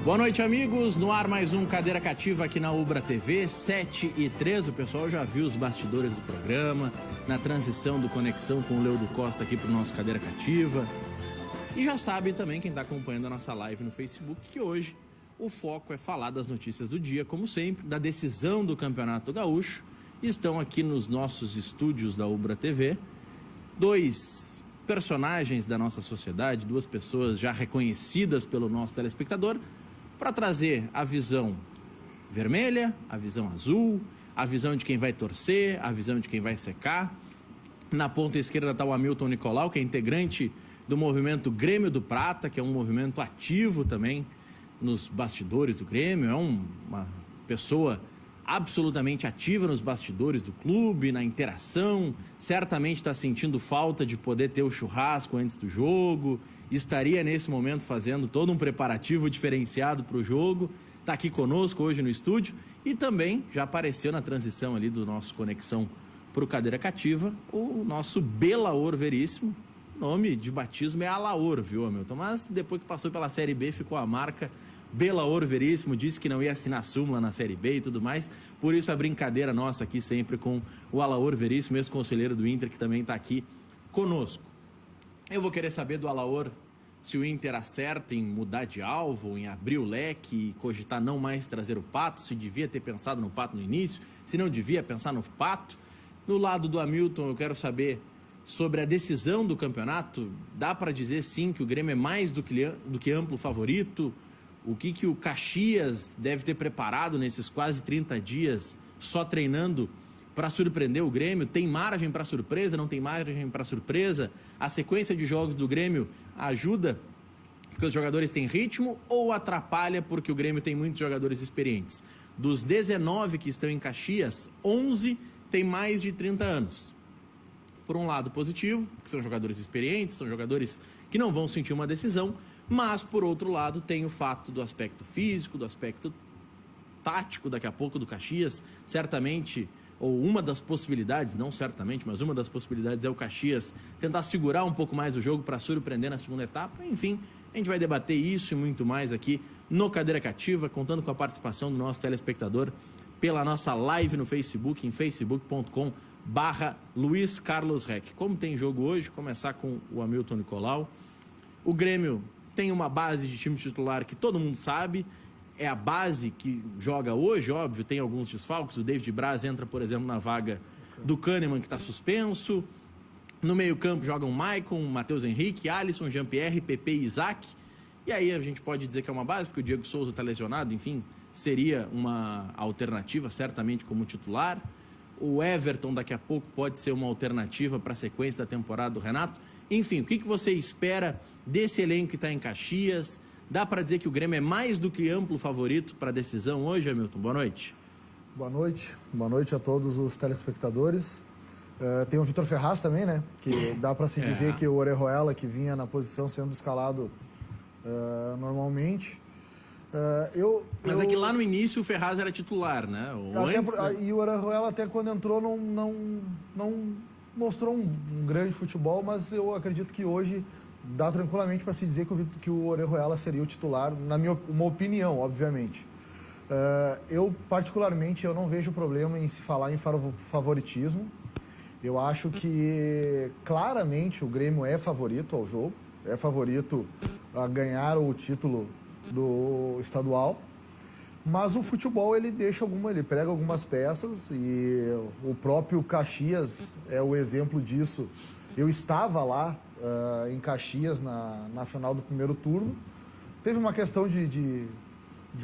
Boa noite, amigos. No ar mais um Cadeira Cativa aqui na Ubra TV, 7h13. O pessoal já viu os bastidores do programa, na transição do Conexão com o Leudo Costa aqui para o nosso Cadeira Cativa. E já sabe também quem está acompanhando a nossa live no Facebook que hoje o foco é falar das notícias do dia, como sempre, da decisão do Campeonato Gaúcho. E estão aqui nos nossos estúdios da Ubra TV dois personagens da nossa sociedade, duas pessoas já reconhecidas pelo nosso telespectador, para trazer a visão vermelha, a visão azul, a visão de quem vai torcer, a visão de quem vai secar. Na ponta esquerda está o Hamilton Nicolau, que é integrante do movimento Grêmio do Prata, que é um movimento ativo também nos bastidores do Grêmio, é uma pessoa absolutamente ativa nos bastidores do clube, na interação, certamente está sentindo falta de poder ter o churrasco antes do jogo, estaria nesse momento fazendo todo um preparativo diferenciado para o jogo, está aqui conosco hoje no estúdio e também já apareceu na transição ali do nosso Conexão para o Cadeira Cativa, o nosso Belaor Veríssimo, nome de batismo é Alaor, viu, Hamilton? Mas depois que passou pela Série B ficou a marca Belaor Veríssimo, disse que não ia assinar súmula na Série B e tudo mais, por isso a brincadeira nossa aqui sempre com o Alaor Veríssimo, ex-conselheiro do Inter, que também está aqui conosco. Eu vou querer saber do Alaor se o Inter acerta em mudar de alvo, em abrir o leque e cogitar não mais trazer o Pato, se devia ter pensado no Pato no início, se não devia pensar no Pato. No lado do Hamilton, eu quero saber sobre a decisão do campeonato. Dá para dizer sim que o Grêmio é mais do que amplo favorito? O que o Caxias deve ter preparado nesses quase 30 dias só treinando para surpreender o Grêmio? Tem margem para surpresa? Não tem margem para surpresa? A sequência de jogos do Grêmio ajuda porque os jogadores têm ritmo ou atrapalha porque o Grêmio tem muitos jogadores experientes? Dos 19 que estão em Caxias, 11 têm mais de 30 anos. Por um lado positivo, porque são jogadores experientes, são jogadores que não vão sentir uma decisão, mas, por outro lado, tem o fato do aspecto físico, do aspecto tático, daqui a pouco, do Caxias. Certamente, ou uma das possibilidades, não certamente, mas uma das possibilidades é o Caxias tentar segurar um pouco mais o jogo para surpreender na segunda etapa. Enfim, a gente vai debater isso e muito mais aqui no Cadeira Cativa, contando com a participação do nosso telespectador pela nossa live no Facebook, em facebook.com/Luiz Carlos Reck. Como tem jogo hoje, começar com o Hamilton Nicolau. O Grêmio tem uma base de time titular que todo mundo sabe, é a base que joga hoje, óbvio, tem alguns desfalques, o David Braz entra, por exemplo, na vaga do Kahneman, que está suspenso. No meio-campo jogam Maicon, Matheus Henrique, Alisson, Jean-Pierre, Pepe e Isaac. E aí a gente pode dizer que é uma base, porque o Diego Souza está lesionado, enfim, seria uma alternativa, certamente, como titular. O Everton, daqui a pouco, pode ser uma alternativa para a sequência da temporada do Renato. Enfim, o que você espera desse elenco que está em Caxias? Dá para dizer que o Grêmio é mais do que amplo favorito para a decisão hoje, Hamilton? Boa noite. Boa noite a todos os telespectadores. Tem o Vitor Ferraz também, né? Que dá para se dizer que o Orejuela, que vinha na posição sendo escalado normalmente. Mas é que lá no início o Ferraz era titular, né? E o Orejuela até quando entrou não mostrou um grande futebol, mas eu acredito que hoje dá tranquilamente para se dizer que o Orejuela seria o titular, na minha uma opinião, obviamente. Eu, particularmente, eu não vejo problema em se falar em favoritismo. Eu acho que, claramente, o Grêmio é favorito ao jogo, é favorito a ganhar o título do estadual. Mas o futebol, ele prega algumas peças e o próprio Caxias é o exemplo disso. Eu estava lá em Caxias na final do primeiro turno. Teve uma questão de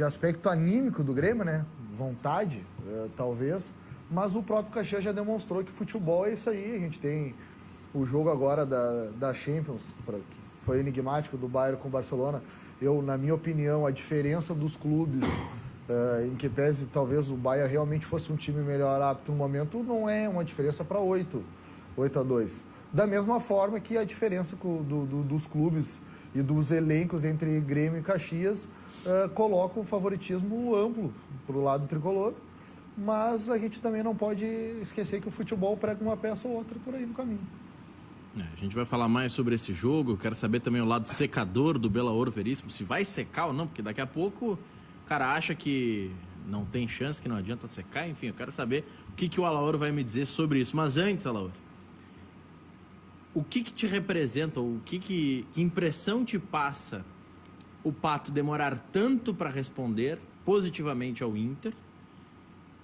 aspecto anímico do Grêmio, né? Vontade, talvez. Mas o próprio Caxias já demonstrou que futebol é isso aí. A gente tem o jogo agora da Champions, que foi enigmático, do Bayern com o Barcelona. Na minha opinião, a diferença dos clubes, em que pese talvez o Bayern realmente fosse um time melhor apto no momento, não é uma diferença para 8-2. Da mesma forma que a diferença dos clubes e dos elencos entre Grêmio e Caxias coloca um favoritismo amplo para o lado tricolor, mas a gente também não pode esquecer que o futebol prega uma peça ou outra por aí no caminho. A gente vai falar mais sobre esse jogo. Eu quero saber também o lado secador do Belaor Veríssimo, se vai secar ou não, porque daqui a pouco o cara acha que não tem chance, que não adianta secar. Enfim, eu quero saber o que o Alaor vai me dizer sobre isso. Mas antes, Alaor, o que te representa, ou que impressão te passa o Pato demorar tanto para responder positivamente ao Inter?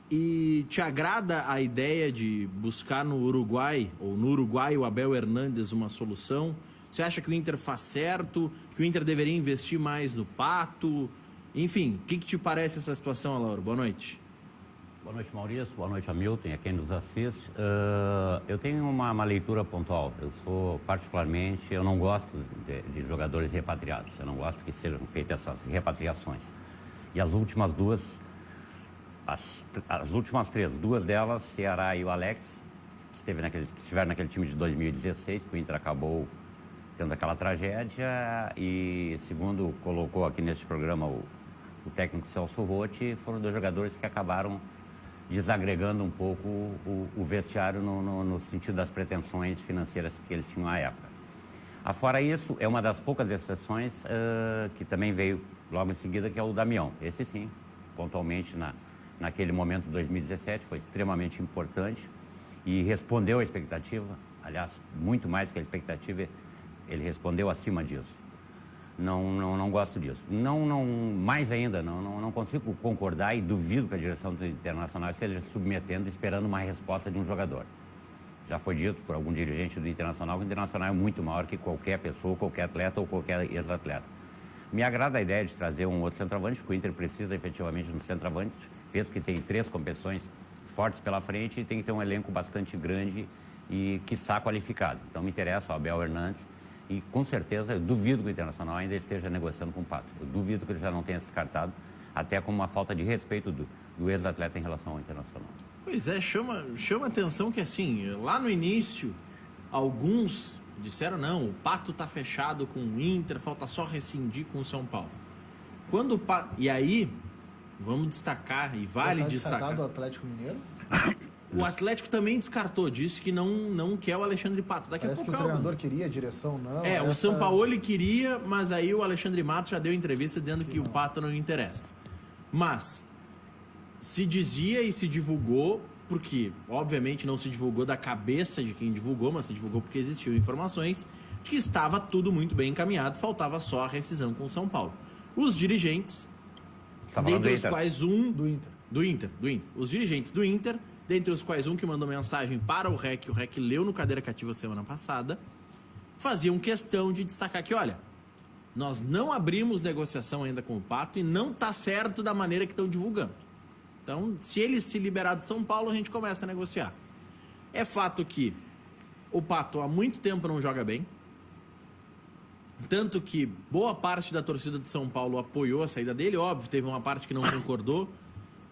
E te agrada a ideia de buscar no Uruguai, ou no Uruguai, o Abel Hernandes uma solução? Você acha que o Inter faz certo? Que o Inter deveria investir mais no Pato? Enfim, o que te parece essa situação, Alaor? Boa noite. Boa noite, Maurício. Boa noite, Hamilton, e a quem nos assiste. Eu tenho uma leitura pontual. Eu não gosto de jogadores repatriados. Eu não gosto que sejam feitas essas repatriações. E as últimas duas... As últimas três, duas delas, Ceará e o Alex, que estiveram naquele time de 2016, que o Inter acabou tendo aquela tragédia, e segundo colocou aqui neste programa o técnico Celso Rotti, foram dois jogadores que acabaram desagregando um pouco o vestiário no sentido das pretensões financeiras que eles tinham à época. Afora isso, é uma das poucas exceções que também veio logo em seguida, que é o Damião. Esse sim, pontualmente naquele momento de 2017, foi extremamente importante e respondeu à expectativa, aliás, muito mais que a expectativa, ele respondeu acima disso. Não gosto disso. Mais ainda, não consigo concordar e duvido que a direção do Internacional esteja submetendo, esperando uma resposta de um jogador. Já foi dito por algum dirigente do Internacional que o Internacional é muito maior que qualquer pessoa, qualquer atleta ou qualquer ex-atleta. Me agrada a ideia de trazer um outro centroavante, porque o Inter precisa efetivamente de um centroavante, penso que tem 3 competições fortes pela frente e tem que ter um elenco bastante grande e, quiçá, qualificado. Então me interessa o Abel Hernandes e, com certeza, eu duvido que o Internacional ainda esteja negociando com o Pato. Eu duvido que ele já não tenha descartado, até como uma falta de respeito do ex-atleta em relação ao Internacional. Pois é, chama atenção que, assim, lá no início, alguns disseram, não, o Pato tá fechado com o Inter, falta só rescindir com o São Paulo. E aí, vamos destacar, e vale destacar... do Atlético Mineiro? O Atlético também descartou, disse que não quer o Alexandre Pato. Daqui Parece a pouco que o treinador queria, a direção não. o São Paulo queria, mas aí o Alexandre Matos já deu entrevista dizendo que o Pato não interessa. Mas se dizia e se divulgou, porque obviamente não se divulgou da cabeça de quem divulgou, mas se divulgou porque existiam informações de que estava tudo muito bem encaminhado, faltava só a rescisão com o São Paulo. Os dirigentes, dentre os quais do Inter. Os dirigentes do Inter, dentre os quais um que mandou mensagem para o REC leu no Cadeira Cativa semana passada, faziam questão de destacar que, olha, nós não abrimos negociação ainda com o Pato e não está certo da maneira que estão divulgando. Então, se ele se liberar do São Paulo, a gente começa a negociar. É fato que o Pato há muito tempo não joga bem, tanto que boa parte da torcida de São Paulo apoiou a saída dele. Óbvio, teve uma parte que não concordou,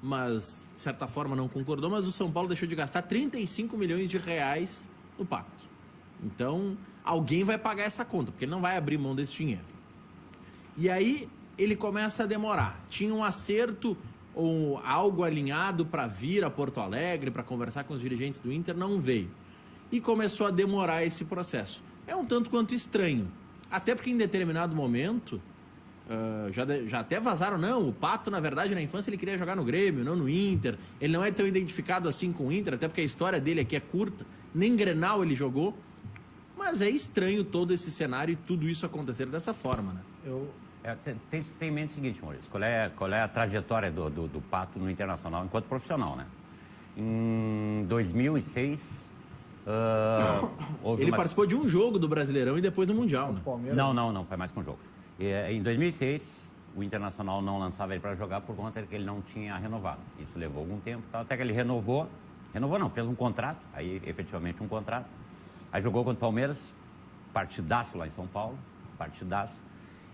mas, de certa forma, não concordou, mas o São Paulo deixou de gastar 35 milhões de reais no Pato. Então, alguém vai pagar essa conta, porque ele não vai abrir mão desse dinheiro. E aí, ele começa a demorar. Tinha um acerto ou algo alinhado para vir a Porto Alegre, para conversar com os dirigentes do Inter, não veio. E começou a demorar esse processo. É um tanto quanto estranho. Até porque, em determinado momento... já até vazaram, não, o Pato, na verdade, na infância ele queria jogar no Grêmio, não no Inter, ele não é tão identificado assim com o Inter, até porque a história dele aqui é curta, nem Grenal ele jogou, mas é estranho todo esse cenário e tudo isso acontecer dessa forma, né? Tem em mente o seguinte, Maurício, qual é a trajetória do Pato no Internacional enquanto profissional, né? Em 2006... ele participou de um jogo do Brasileirão e depois do Mundial, né? Não, foi mais que um jogo. Em 2006, o Internacional não lançava ele para jogar por conta de que ele não tinha renovado. Isso levou algum tempo, até que ele fez um contrato, aí efetivamente um contrato. Aí jogou contra o Palmeiras, partidaço lá em São Paulo,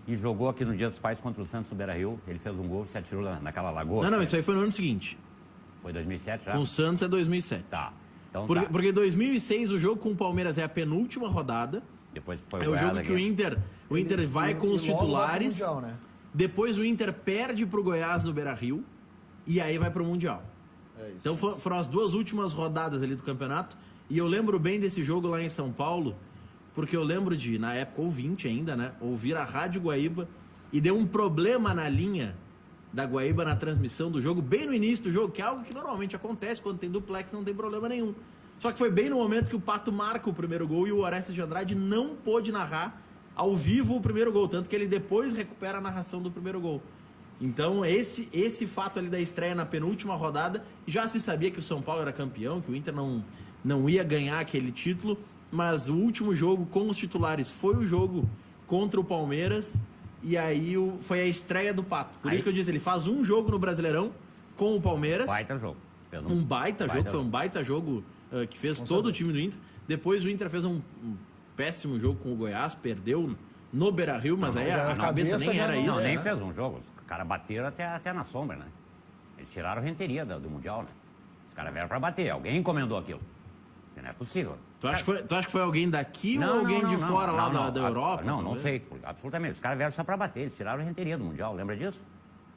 e jogou aqui no Dia dos Pais contra o Santos do Beira-Rio. Ele fez um gol e se atirou naquela lagoa. Não, isso aí foi no ano seguinte. Foi 2007 já? Com o Santos é 2007. Tá. Então, porque em 2006 o jogo com o Palmeiras é a penúltima rodada. Depois foi o jogo que o Inter vai com os titulares. Mundial, né? Depois o Inter perde pro Goiás no Beira-Rio e aí vai pro Mundial. Então foram as duas últimas rodadas ali do campeonato. E eu lembro bem desse jogo lá em São Paulo, porque eu lembro de, na época, ouvinte ainda, né? Ouvir a Rádio Guaíba e deu um problema na linha da Guaíba na transmissão do jogo, bem no início do jogo, que é algo que normalmente acontece quando tem duplex, não tem problema nenhum. Só que foi bem no momento que o Pato marca o primeiro gol e o Orestes de Andrade não pôde narrar ao vivo o primeiro gol, tanto que ele depois recupera a narração do primeiro gol. Então esse fato ali da estreia na penúltima rodada, já se sabia que o São Paulo era campeão, que o Inter não ia ganhar aquele título, mas o último jogo com os titulares foi o jogo contra o Palmeiras, e aí foi a estreia do Pato. Por isso que eu disse, ele faz um jogo no Brasileirão com o Palmeiras. Baita jogo. Um baita jogo, foi um baita jogo que fez todo o time do Inter. Depois o Inter fez um péssimo jogo com o Goiás, perdeu no Beira-Rio, mas aí a cabeça nem era isso. Não, nem fez um jogo. Os caras bateram até na sombra, né? Eles tiraram a renteria do Mundial, né? Os caras vieram pra bater. Alguém encomendou aquilo. Não é possível. Tu acha que foi alguém daqui ou alguém de fora lá da Europa? Não sei. Absolutamente. Os caras vieram só pra bater. Eles tiraram a renteria do Mundial. Lembra disso?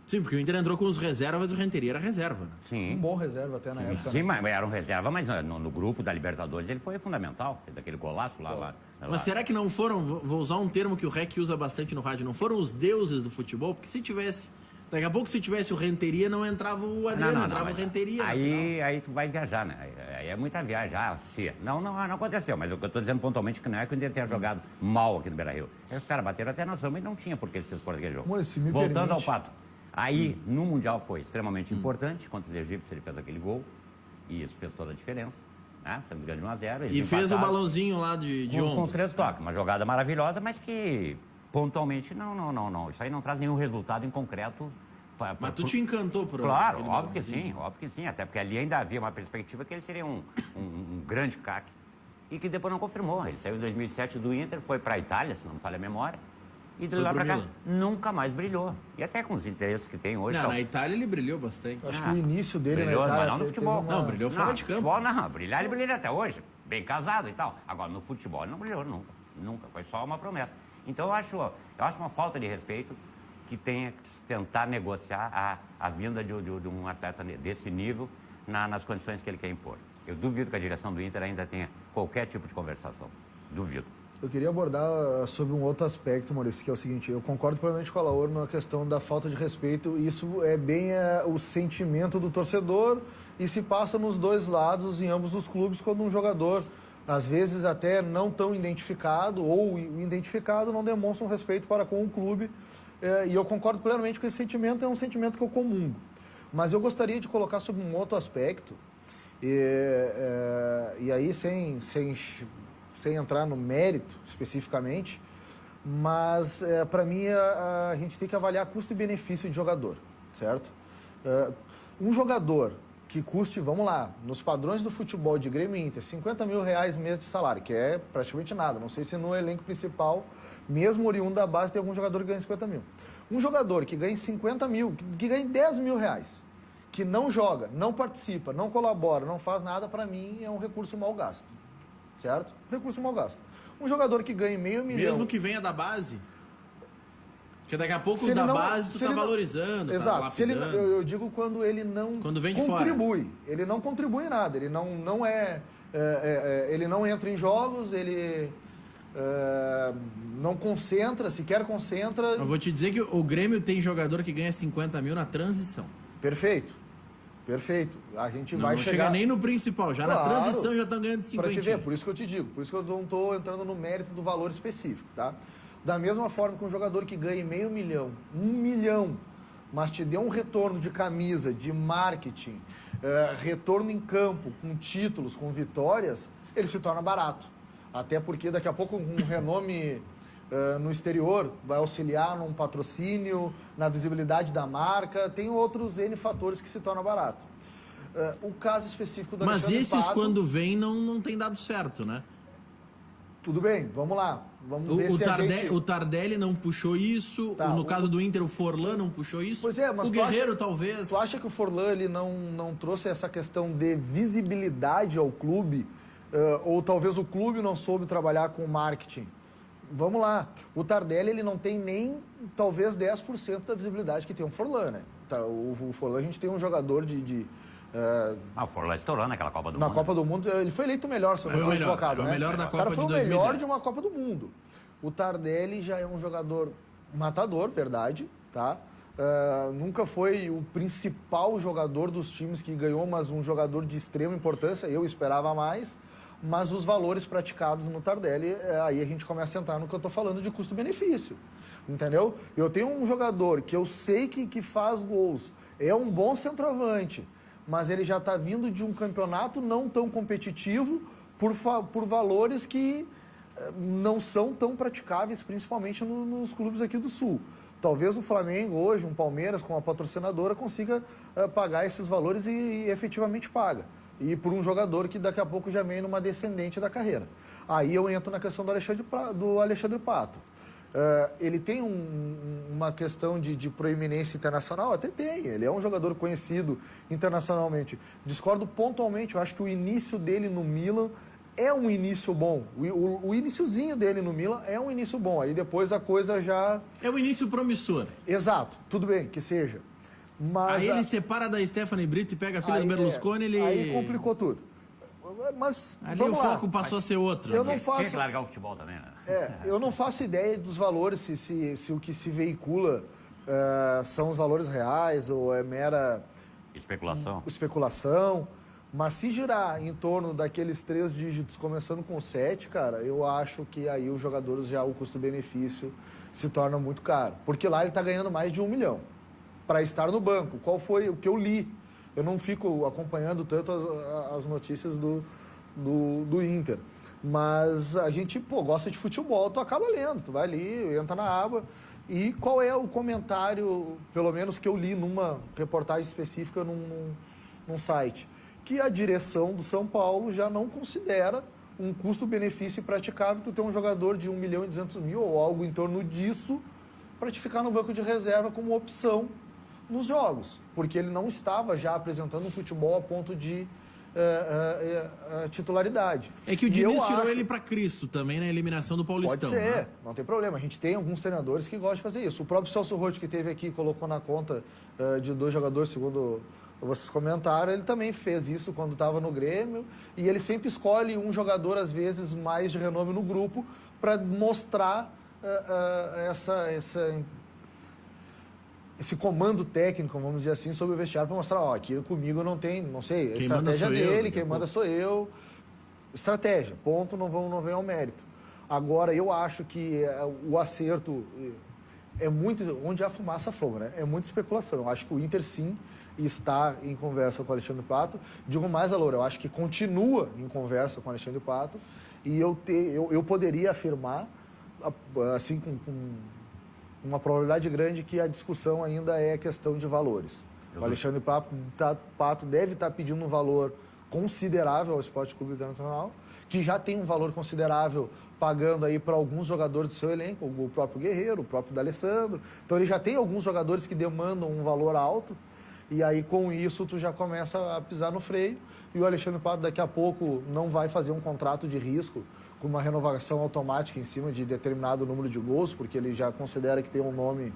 Sim, porque o Inter entrou com os reservas e o Renteria era reserva. Né? Sim. Um bom reserva até na época. Sim, mas era um reserva, mas no grupo da Libertadores ele foi fundamental. Fez aquele golaço lá. Mas será que não foram, vou usar um termo que o REC usa bastante no rádio, não foram os deuses do futebol? Porque se tivesse, daqui a pouco se tivesse o Renteria, não entrava o Adriano, entrava o Renteria. Aí tu vai viajar, né? Aí é muita viagem. Não aconteceu, mas o que eu tô dizendo pontualmente que não é que o Inter tenha jogado mal aqui no Beira-Rio. Os caras bateram até na sombra e não tinha por que eles se expor aquele jogo. Voltando ao Pato. Aí, no Mundial foi extremamente importante, contra os egípcios ele fez aquele gol, e isso fez toda a diferença, né? Estamos ganhando 1-0. E fez o balãozinho lá de ontem. Com 3 toques, uma jogada maravilhosa, mas que pontualmente não. Isso aí não traz nenhum resultado em concreto. Mas tu te encantou por Claro, óbvio que sim, até porque ali ainda havia uma perspectiva que ele seria um grande craque, e que depois não confirmou. Ele saiu em 2007 do Inter, foi para a Itália, se não me falha a memória, e de lá pra cá nunca mais brilhou. E até com os interesses que tem hoje. Na Itália ele brilhou bastante. Acho que o início dele brilhou, na Itália... mas não no futebol. Não, brilhou fora de campo. Futebol, não, brilhar ele brilha até hoje. Bem casado e tal. Agora, no futebol ele não brilhou nunca. Foi só uma promessa. Então eu acho uma falta de respeito que tenha que tentar negociar a vinda de um atleta desse nível nas condições que ele quer impor. Eu duvido que a direção do Inter ainda tenha qualquer tipo de conversação. Duvido. Eu queria abordar sobre um outro aspecto, Maurício, que é o seguinte: eu concordo plenamente com a Laura na questão da falta de respeito. Isso é bem o sentimento do torcedor e se passa nos dois lados, em ambos os clubes, quando um jogador, às vezes até não tão identificado ou identificado, não demonstra um respeito para com o clube. E eu concordo plenamente com esse sentimento, é um sentimento que eu comungo. Mas eu gostaria de colocar sobre um outro aspecto, e aí sem entrar no mérito especificamente, mas para mim a gente tem que avaliar custo e benefício de jogador, certo? Um jogador que custe, vamos lá, nos padrões do futebol de Grêmio e Inter, 50 mil reais mês de salário, que é praticamente nada. Não sei se no elenco principal, mesmo oriundo da base, tem algum jogador que ganha 50 mil. Um jogador que ganha 50 mil, que ganha 10 mil reais, que não joga, não participa, não colabora, não faz nada, para mim é um recurso mal gasto. Certo? Recurso mal gasto. Um jogador que ganha $500 mil... Mesmo que venha da base? Porque daqui a pouco da base tu tá valorizando, exato. Tá se ele, eu digo quando ele não vem de contribui. Fora. Ele não contribui em nada. Ele ele não entra em jogos, ele não concentra, sequer concentra. Eu vou te dizer que o Grêmio tem jogador que ganha 50 mil na transição. Perfeito. A gente não chegar... chega nem no principal, já na transição já estão ganhando 50. Para te ver, por isso que eu te digo, por isso que eu não estou entrando no mérito do valor específico, tá? Da mesma forma que um jogador que ganha $500 mil, $1 milhão, mas te dê um retorno de camisa, de marketing, retorno em campo, com títulos, com vitórias, ele se torna barato. Até porque daqui a pouco um renome no exterior vai auxiliar num patrocínio, na visibilidade da marca, tem outros N fatores que se tornam barato. O caso específico da Mas Alexandre esses Pato, quando vêm não tem dado certo, né? Tudo bem, vamos lá. Vamos ver se o Tardelli não puxou isso, no caso do Inter o Forlan não puxou isso, pois é, mas o Guerreiro talvez... Tu acha que o Forlan ele não trouxe essa questão de visibilidade ao clube, ou talvez o clube não soube trabalhar com marketing? Vamos lá, o Tardelli ele não tem nem talvez 10% da visibilidade que tem o Forlan, né? O Forlan, a gente tem um jogador de O Forlan estourou naquela Copa do Na Mundo. Copa do Mundo, ele foi eleito o melhor, se eu não Foi o estou melhor, equivocado, foi o né? melhor da O cara Copa foi de o melhor 2010. de uma Copa do Mundo. O Tardelli já é um jogador matador, verdade, tá? Nunca foi o principal jogador dos times que ganhou, mas um jogador de extrema importância, eu esperava mais, mas os valores praticados no Tardelli, aí a gente começa a entrar no que eu estou falando de custo-benefício, entendeu? Eu tenho um jogador que eu sei que faz gols, é um bom centroavante, mas ele já está vindo de um campeonato não tão competitivo por valores que não são tão praticáveis, principalmente nos clubes aqui do Sul. Talvez o Flamengo hoje, um Palmeiras com a patrocinadora, consiga pagar esses valores e efetivamente paga. E por um jogador que daqui a pouco já vem numa descendente da carreira. Aí eu entro na questão do Alexandre Pato. Ele tem uma questão de proeminência internacional? Até tem. Ele é um jogador conhecido internacionalmente. Discordo pontualmente. Eu acho que o início dele no Milan é um início bom. O iniciozinho dele no Milan é um início bom. Aí depois a coisa já... É o início promissor. Exato. Tudo bem, que seja. Mas aí ele separa da Stephanie Brito e pega a filha do Berlusconi, ele... Aí complicou tudo. Mas ali vamos o lá. foco passou a ser outro. Eu né? não faço... Tinha que largar o futebol também, né? Eu não faço ideia dos valores, se o que se veicula são os valores reais ou é mera especulação. Mas se girar em torno daqueles 3 dígitos, começando com 7, cara, eu acho que aí os jogadores já, o custo-benefício se torna muito caro. Porque lá ele está ganhando mais de 1 milhão para estar no banco. Qual foi o que eu li? Eu não fico acompanhando tanto as notícias do Inter. Mas a gente, gosta de futebol, tu acaba lendo, tu vai ali, entra na aba. E qual é o comentário, pelo menos que eu li numa reportagem específica num site? Que a direção do São Paulo já não considera um custo-benefício praticável tu ter um jogador de 1 milhão e 200 mil ou algo em torno disso para te ficar no banco de reserva como opção nos jogos, porque ele não estava já apresentando um futebol a ponto de titularidade. É que o Diniz tirou ele para Cristo também na eliminação do Paulistão. Pode ser, né? Não tem problema. A gente tem alguns treinadores que gostam de fazer isso. O próprio Celso Roth, que teve aqui, colocou na conta de 2 jogadores, segundo vocês comentaram, ele também fez isso quando estava no Grêmio, e ele sempre escolhe um jogador, às vezes, mais de renome no grupo, para mostrar esse comando técnico, vamos dizer assim, sobre o vestiário, para mostrar, aqui comigo não sei, a estratégia dele, quem manda sou eu. Estratégia, ponto, não vem ao mérito. Agora, eu acho que o acerto é muito, onde há fumaça, fogo, né? É muita especulação. Eu acho que o Inter, sim, está em conversa com o Alexandre Pato. Digo mais, Aloura, eu acho que continua em conversa com o Alexandre Pato, e eu poderia afirmar, assim, com uma probabilidade grande, que a discussão ainda é questão de valores. O Alexandre Pato deve estar pedindo um valor considerável ao Esporte Clube Internacional, que já tem um valor considerável pagando aí para alguns jogadores do seu elenco, o próprio Guerreiro, o próprio D'Alessandro. Então ele já tem alguns jogadores que demandam um valor alto, e aí com isso tu já começa a pisar no freio, e o Alexandre Pato daqui a pouco não vai fazer um contrato de risco com uma renovação automática em cima de determinado número de gols, porque ele já considera que tem um nome...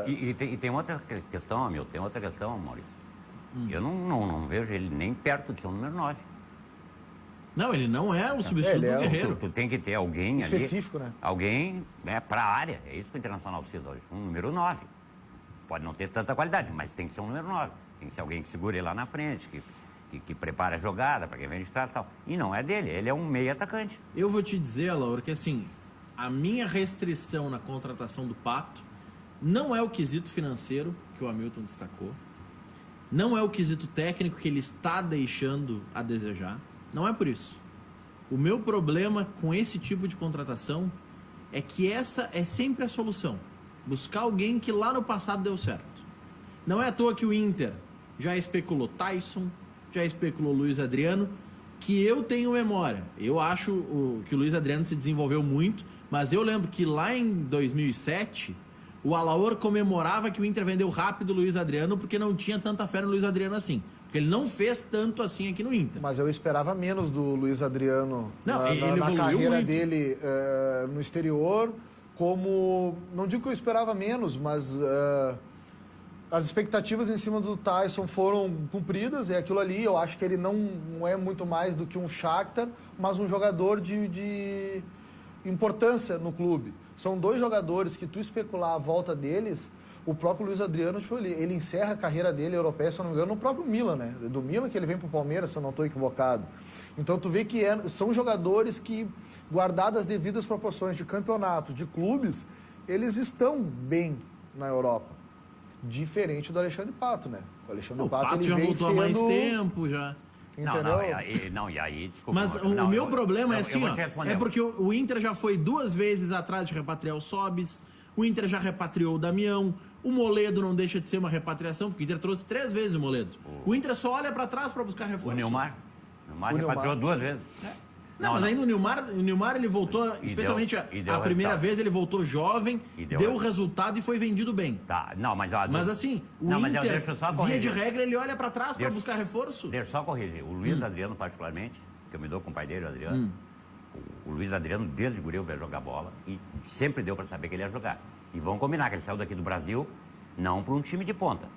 E tem outra questão, Maurício. Eu não vejo ele nem perto de ser o número 9. Não, ele não é o substituto do Guerreiro. Tu tem que ter alguém específico, ali, né? Alguém para a área. É isso que o Internacional precisa hoje. Um número 9. Pode não ter tanta qualidade, mas tem que ser um número 9. Tem que ser alguém que segure ele lá na frente, que prepare a jogada para quem vem de trás e tal. E não é dele, ele é um meio atacante. Eu vou te dizer, Laura, que assim, a minha restrição na contratação do Pato não é o quesito financeiro que o Hamilton destacou, não é o quesito técnico que ele está deixando a desejar, não é por isso. O meu problema com esse tipo de contratação é que essa é sempre a solução. Buscar alguém que lá no passado deu certo. Não é à toa que o Inter já especulou Tyson, já especulou Luiz Adriano, que eu tenho memória. Eu acho que o Luiz Adriano se desenvolveu muito, mas eu lembro que lá em 2007, o Alaor comemorava que o Inter vendeu rápido o Luiz Adriano porque não tinha tanta fé no Luiz Adriano assim. Porque ele não fez tanto assim aqui no Inter. Mas eu esperava menos do Luiz Adriano na carreira muito dele no exterior, como... Não digo que eu esperava menos, mas As expectativas em cima do Tyson foram cumpridas, é aquilo ali. Eu acho que ele não é muito mais do que um Shakhtar, mas um jogador de importância no clube. São 2 jogadores que tu especular a volta deles, o próprio Luiz Adriano, tipo, ele encerra a carreira dele europeia, se eu não me engano, no próprio Milan, né? Do Milan que ele vem pro Palmeiras, se eu não estou equivocado. Então tu vê que são jogadores que, guardadas as devidas proporções de campeonato, de clubes, eles estão bem na Europa. Diferente do Alexandre Pato, né? O Alexandre Pato ele já vem voltou há mais tempo, já. Entendeu? E aí, desculpa. Mas o meu problema é assim, ó, é porque o Inter já foi 2 vezes atrás de repatriar o Sobis, o Inter já repatriou o Damião, o Moledo não deixa de ser uma repatriação, porque o Inter trouxe 3 vezes o Moledo. O Inter só olha pra trás pra buscar reforço. O Nilmar repatriou 2 vezes. Não, mas ainda o Nilmar ele voltou, especialmente a primeira vez ele voltou jovem, deu resultado e foi vendido bem. Tá, não, mas assim, o Inter, via de regra, ele olha pra trás pra buscar reforço. Deixa eu só corrigir. O Luiz Adriano, particularmente, que eu me dou com o pai dele, o Adriano, o Luiz Adriano, desde guri, veio jogar bola e sempre deu pra saber que ele ia jogar. E vamos combinar que ele saiu daqui do Brasil, não pra um time de ponta.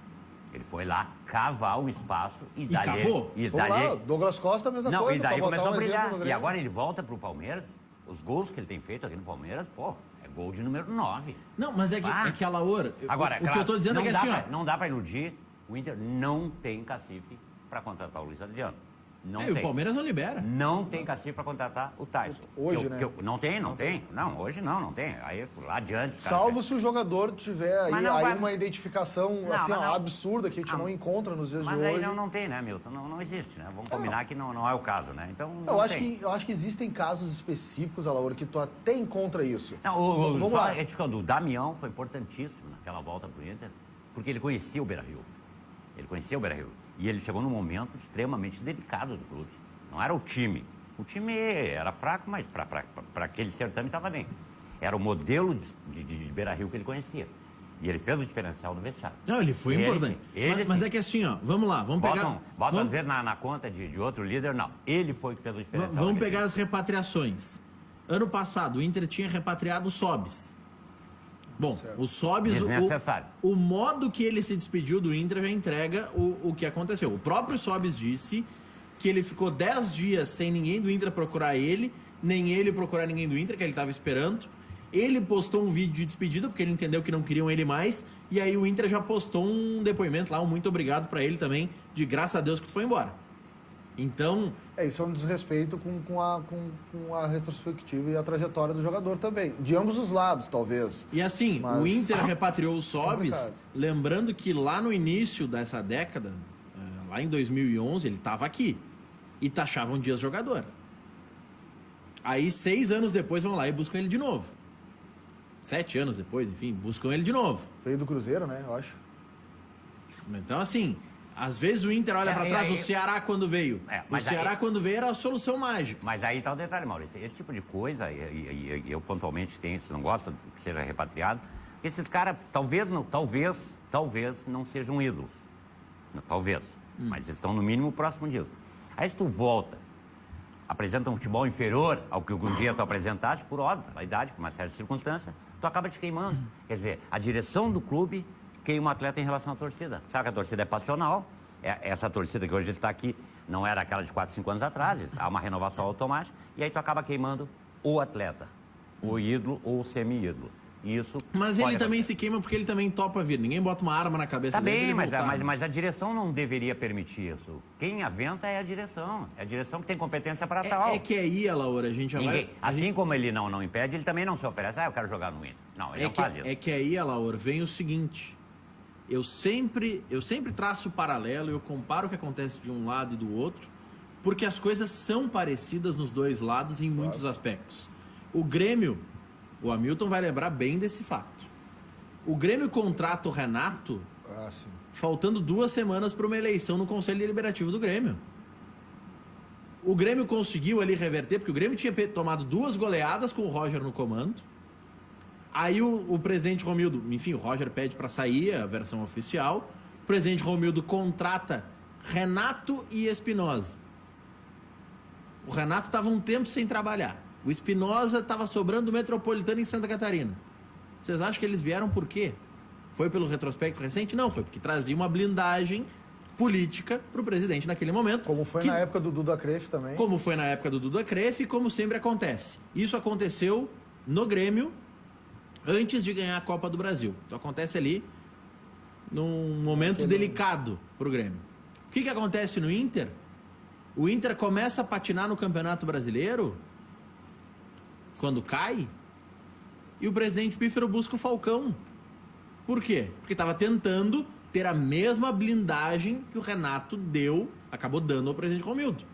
Ele foi lá cavar o espaço e dali... cavou? Lá, Douglas Costa, a mesma coisa. Não, e daí começou a brilhar. E agora ele volta pro Palmeiras, os gols que ele tem feito aqui no Palmeiras, pô, é gol de número 9. Não, mas é que a Laor... Agora, o que eu tô dizendo é que assim, ó... Não dá pra iludir, o Inter não tem cacife pra contratar o Luiz Adriano. Não tem. O Palmeiras não libera. Não tem cacife para contratar o Tyson. Hoje, né? Não tem. Não, hoje não tem. Aí lá adiante. Salvo se o jogador tiver aí uma identificação absurda que a gente não encontra nos dias de hoje. Mas aí não tem, né, Milton? Não existe, né? Vamos combinar que não é o caso, né? Então, eu acho que existem casos específicos, Alaor, que tu até encontra isso. Não, vamos lá. O Damião foi importantíssimo naquela volta pro Inter, porque ele conhecia o Beira-Rio. E ele chegou num momento extremamente delicado do clube. Não era o time. O time era fraco, mas para aquele certame estava bem. Era o modelo de Beira-Rio que ele conhecia. E ele fez o diferencial no vestiário. Não, ele foi importante. Mas é que assim, ó, vamos lá, vamos pegar... Bota às vezes na conta de outro líder, não. Ele foi que fez o diferencial. Vamos pegar as repatriações. Ano passado, o Inter tinha repatriado o Sobis. Bom, certo. O Sobis, o modo que ele se despediu do Inter já entrega o que aconteceu. O próprio Sobis disse que ele ficou 10 dias sem ninguém do Inter procurar ele, nem ele procurar ninguém do Inter, que ele estava esperando. Ele postou um vídeo de despedida, porque ele entendeu que não queriam ele mais, e aí o Inter já postou um depoimento lá, um muito obrigado para ele também, de graças a Deus que tu foi embora. Então... isso é um desrespeito com a retrospectiva e a trajetória do jogador também. De ambos os lados, talvez. E assim, o Inter repatriou o Sobis, lembrando que lá no início dessa década, lá em 2011, ele estava aqui. E taxavam Dias jogador. Aí, 6 anos depois, vão lá e buscam ele de novo. 7 anos depois, enfim, buscam ele de novo. Veio do Cruzeiro, né, eu acho. Então, assim... Às vezes o Inter olha pra trás, o Ceará quando veio. O Ceará quando veio era a solução mágica. Mas aí tá o detalhe, Maurício. Esse tipo de coisa, eu pontualmente tenho, se não gosta que seja repatriado, esses caras talvez não sejam ídolos. Talvez. Mas estão no mínimo próximo disso. Aí se tu volta, apresenta um futebol inferior ao que algum dia tu apresentaste, por óbvio, pela idade, por uma série de circunstâncias, tu acaba te queimando. Quer dizer, a direção do clube queima o atleta em relação à torcida. Sabe que a torcida é passional. Essa torcida que hoje está aqui não era aquela de 4, 5 anos atrás. Há uma renovação automática. E aí tu acaba queimando o atleta, o ídolo ou o semi-ídolo. Isso. Mas ele também se queima porque ele também topa vir. Ninguém bota uma arma na cabeça dele. Tá bem, mas a direção não deveria permitir isso. Quem aventa é a direção. É a direção que tem competência para tal. É que aí, Laura, a gente já vai... Como ele não impede, ele também não se oferece. Eu quero jogar no Inter. Não, ele não faz isso. É que aí, Laura, vem o seguinte... Eu sempre traço paralelo, eu comparo o que acontece de um lado e do outro, porque as coisas são parecidas nos dois lados em muitos aspectos. O Grêmio, o Hamilton vai lembrar bem desse fato. O Grêmio contrata o Renato faltando 2 semanas para uma eleição no Conselho Deliberativo do Grêmio. O Grêmio conseguiu ali reverter, porque o Grêmio tinha tomado 2 goleadas com o Roger no comando. Aí o presidente Romildo, enfim, o Roger pede para sair, a versão oficial. O presidente Romildo contrata Renato e Espinosa. O Renato estava um tempo sem trabalhar. O Espinosa estava sobrando do Metropolitano em Santa Catarina. Vocês acham que eles vieram por quê? Foi pelo retrospecto recente? Não, foi porque trazia uma blindagem política para o presidente naquele momento. Como foi na época do Duda Cref também. Como foi na época do Duda Cref e como sempre acontece. Isso aconteceu no Grêmio antes de ganhar a Copa do Brasil. Então acontece ali num momento delicado para o Grêmio. O que acontece no Inter? O Inter começa a patinar no Campeonato Brasileiro quando cai e o presidente Pífero busca o Falcão. Por quê? Porque estava tentando ter a mesma blindagem que o Renato acabou dando ao presidente Romildo.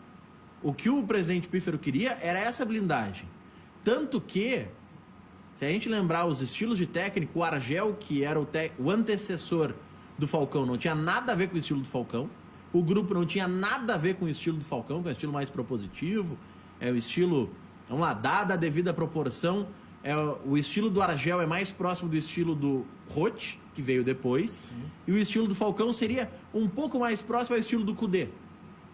O que o presidente Pífero queria era essa blindagem. Tanto que, se a gente lembrar os estilos de técnico, o Argel, que era o antecessor do Falcão, não tinha nada a ver com o estilo do Falcão. O grupo não tinha nada a ver com o estilo do Falcão, que é um estilo mais propositivo. É o estilo, vamos lá, dada a devida proporção, o estilo do Argel é mais próximo do estilo do Roth, que veio depois. Sim. E o estilo do Falcão seria um pouco mais próximo ao estilo do Kudê.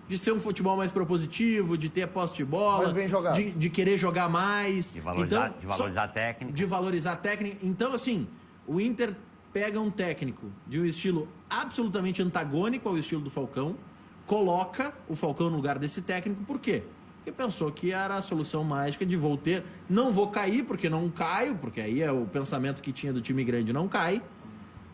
De ser um futebol mais propositivo, de ter a posse de bola, mais bem jogado. De querer jogar mais. De valorizar, então, de valorizar a técnica. De valorizar a técnica. Então, assim, o Inter pega um técnico de um estilo absolutamente antagônico ao estilo do Falcão, coloca o Falcão no lugar desse técnico, por quê? Porque pensou que era a solução mágica de não vou cair porque não caio, porque aí é o pensamento que tinha do time grande, não cai,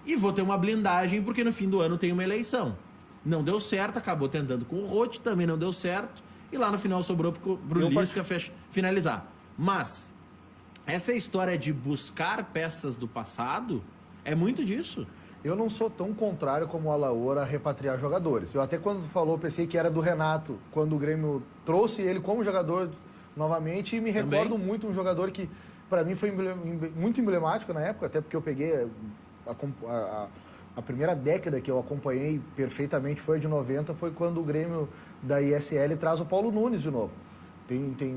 e vou ter uma blindagem porque no fim do ano tem uma eleição. Não deu certo, acabou tentando com o Roth, também não deu certo, e lá no final sobrou pro Lisca finalizar. Mas essa história de buscar peças do passado é muito disso. Eu não sou tão contrário como o Alaor a repatriar jogadores. Eu até quando falou, pensei que era do Renato, quando o Grêmio trouxe ele como jogador novamente, e me recordo muito um jogador que para mim foi muito emblemático na época, até porque eu peguei a primeira década que eu acompanhei perfeitamente foi a de 90, foi quando o Grêmio da ISL traz o Paulo Nunes de novo.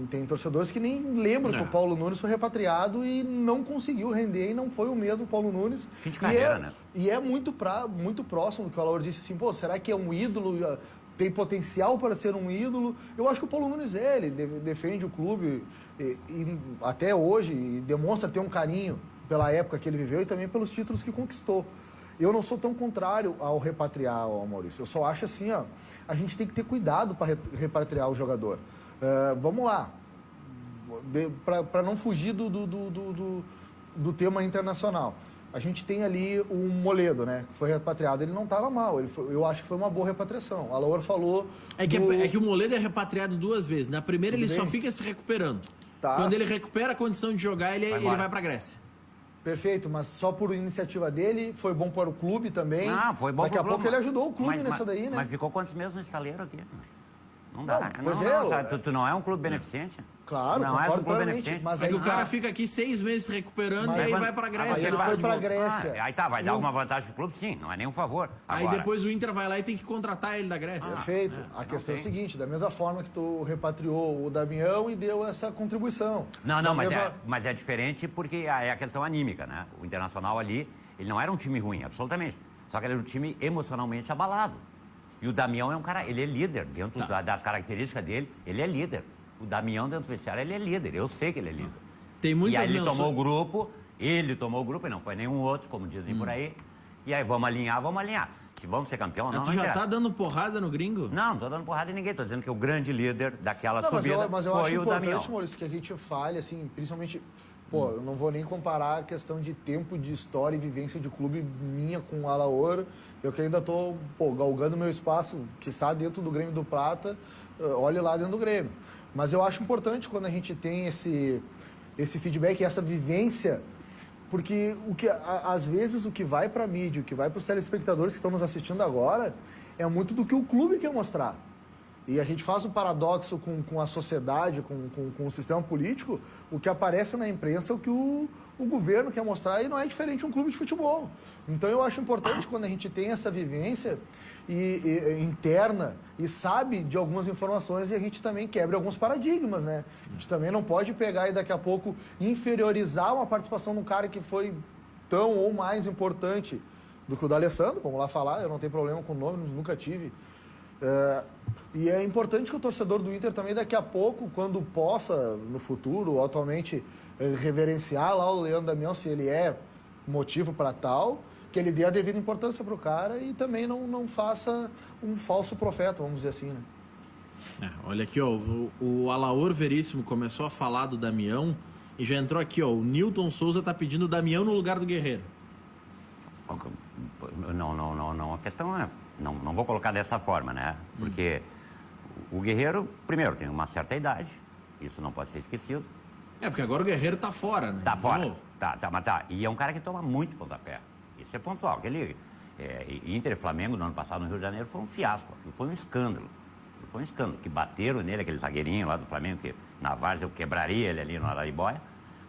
Tem torcedores que nem lembram que o Paulo Nunes foi repatriado e não conseguiu render e não foi o mesmo Paulo Nunes. Fim de carreira, né? E é muito próximo do que o Alaor disse assim, pô, será que é um ídolo? Tem potencial para ser um ídolo? Eu acho que o Paulo Nunes ele defende o clube e até hoje e demonstra ter um carinho pela época que ele viveu e também pelos títulos que conquistou. Eu não sou tão contrário ao repatriar, Maurício. Eu só acho assim, ó, a gente tem que ter cuidado para repatriar o jogador. Vamos lá, para não fugir do tema internacional. A gente tem ali o Moledo, né, que foi repatriado. Ele não estava mal, eu acho que foi uma boa repatriação. A Laura falou... É que o Moledo é repatriado 2 vezes. Na primeira ele só fica se recuperando. Tá. Quando ele recupera a condição de jogar, ele vai para a Grécia. Perfeito, mas só por iniciativa dele, foi bom para o clube também. Foi bom. Daqui a pouco ele ajudou o clube nessa daí, né? Mas ficou quantos meses no estaleiro aqui? Não dá. Tu não é um clube beneficente? Claro, não é um clube beneficente. Mas aí o cara fica aqui 6 meses recuperando e aí vai pra Grécia. Aí ele foi pra Grécia. Aí tá, vai dar alguma vantagem pro clube? Sim, não é nenhum favor. Agora, aí depois o Inter vai lá e tem que contratar ele da Grécia. Perfeito. A questão é o seguinte, da mesma forma que tu repatriou o Damião e deu essa contribuição. Mas é diferente porque é a questão anímica, né? O Internacional ali, ele não era um time ruim, absolutamente. Só que ele era um time emocionalmente abalado. E o Damião é um cara, ele é líder, dentro das características dele, ele é líder. O Damião dentro do vestiário, ele é líder, eu sei que ele é líder. Tem muitas e aí ele tomou o grupo, e não foi nenhum outro, como dizem por aí. E aí vamos alinhar. Se vamos ser campeão, não. Tu já tá dando porrada no gringo? Não tô dando porrada em ninguém, tô dizendo que o grande líder daquela subida mas eu foi acho o Damião. importante, Maurício, que a gente fale, assim, principalmente... Pô, eu não vou nem comparar a questão de tempo de história e vivência de clube minha com o Alaor. Eu que ainda estou galgando meu espaço, que está dentro do Grêmio do Prata, olhe lá dentro do Grêmio. Mas eu acho importante quando a gente tem esse feedback, essa vivência, porque às vezes o que vai para a mídia, o que vai para os telespectadores que estão nos assistindo agora, é muito do que o clube quer mostrar. E a gente faz um paradoxo com a sociedade, com o sistema político, o que aparece na imprensa é o que o governo quer mostrar e não é diferente de um clube de futebol. Então eu acho importante quando a gente tem essa vivência interna e sabe de algumas informações e a gente também quebra alguns paradigmas, né? A gente também não pode pegar e daqui a pouco inferiorizar uma participação de um cara que foi tão ou mais importante do que o D'Alessandro, vamos lá falar, eu não tenho problema com o nome, nunca tive. E é importante que o torcedor do Inter também daqui a pouco, quando possa, no futuro, atualmente, reverenciar lá o Leandro Damião, se ele é motivo para tal, que ele dê a devida importância pro cara e também não faça um falso profeta, vamos dizer assim, né? Olha aqui, ó, o Alaor Veríssimo começou a falar do Damião e já entrou aqui, ó, o Newton Souza tá pedindo o Damião no lugar do Guerreiro. Não, a questão é, não vou colocar dessa forma, né? Porque o Guerreiro, primeiro, tem uma certa idade, isso não pode ser esquecido. Porque agora o Guerreiro tá fora, né? Tá De fora, novo. mas tá. E é um cara que toma muito pontapé. Isso é pontual. Aquele Inter e Flamengo no ano passado no Rio de Janeiro foi um fiasco. Foi um escândalo. Foi um escândalo. Que bateram nele, aquele zagueirinho lá do Flamengo, que na várzea eu quebraria ele ali no Araribóia.